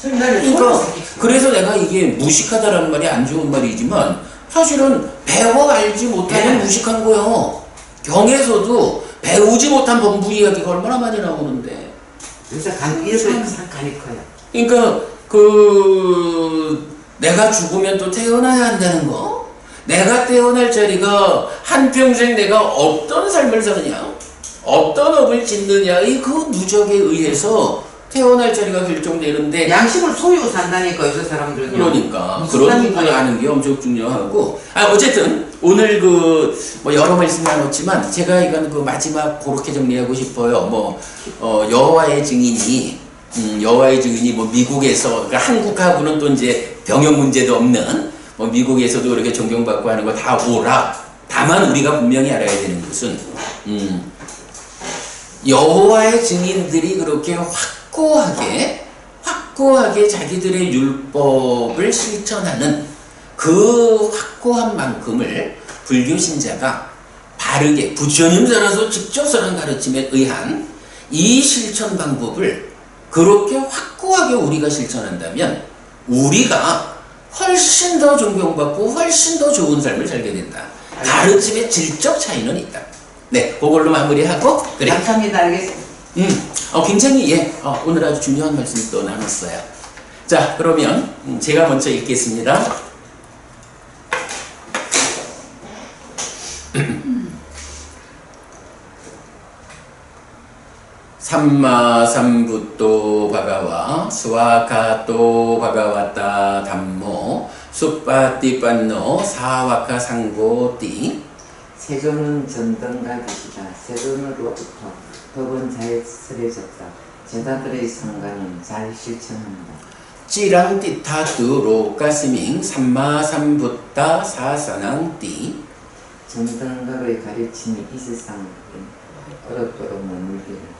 그러니까 그래서 내가 이게 무식하다라는 말이 안 좋은 말이지만, 사실은 배워 알지 못하면 무식한 거예요. 경에서도 배우지 못한 범부 이야기가 얼마나 많이 나오는데. 요새 이렇게 간이 커요. 그러니까 내가 죽으면 또 태어나야 한다는 거, 내가 태어날 자리가 한평생 내가 어떤 삶을 사느냐, 어떤 업을 짓느냐의 그 누적에 의해서 태어날 자리가 결정되는데 양심을 소유고 산다니까 요새 사람들은. 그러니까 무슨 그런 말인지 부분을 아는 게 엄청 중요하고 어쨌든 오늘 뭐 여러 말씀 나눴지만 제가 이건 그 마지막 그렇게 정리하고 싶어요. 여호와의 증인이 뭐 미국에서 그러니까 한국하고는 또 이제 병역 문제도 없는 뭐 미국에서도 그렇게 존경받고 하는 거 다 오라. 다만 우리가 분명히 알아야 되는 것은 여호와의 증인들이 그렇게 확고하게 자기들의 율법을 실천하는 그 확고한 만큼을 불교 신자가 바르게 부처님 따라서 직접 선한 가르침에 의한 이 실천 방법을 그렇게 확고하게 우리가 실천한다면 우리가 훨씬 더 존경받고 훨씬 더 좋은 삶을 살게 된다. 가르침의 질적 차이는 있다. 네, 그걸로 마무리하고 그래. 감사합니다. 알겠습니다. 굉장히 오늘 아주 중요한 말씀 또 나눴어요. 자, 그러면 제가 먼저 읽겠습니다. 삼마삼부토 바가와 스와카토 바가와타 담모 수파티판노 사와카 상고띠. 세존은 전등각이시다. 세존으로부터 법은 잘 설해졌다. 제자들의 성가는 잘 실천한다. 찌랑띠타두로 가스밍 삼마삼부타 사사낭띠. 전등각의 가르침이 이 세상에 어렵도록 머물기를.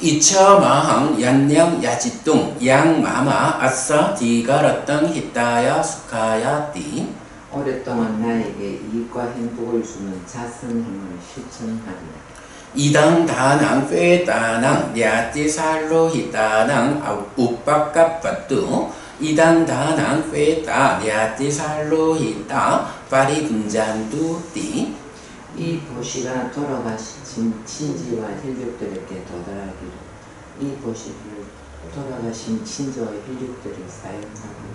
이처마항 얀냥 야지뚱 양마마 아싸 디가라땅 히타야 수카야띠. 오랫동안 나에게 이익과 행복을 주는 자선행을 실천하리라. 이당 다낭 페다낭 야띠살로 히타낭 우빠까빠뚜. 이당 다낭 페다 야띠살로 히타 파리분잔두띠. 이 도시가 돌아가신 친지와 혈육들에게 도달하기를. 이 도시를 돌아가신 친지와 혈육들을 사용하고.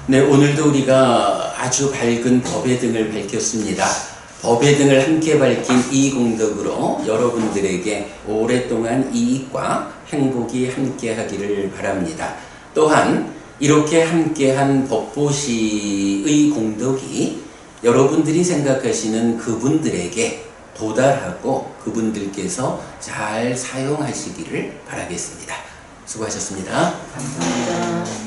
네, 오늘도 우리가 아주 밝은 법의 등을 밝혔습니다. 법의 등을 함께 밝힌 이 공덕으로 여러분들에게 오랫동안 이익과 행복이 함께 하기를 바랍니다. 또한 이렇게 함께한 법보시의 공덕이 여러분들이 생각하시는 그분들에게 도달하고 그분들께서 잘 사용하시기를 바라겠습니다. 수고하셨습니다. 감사합니다.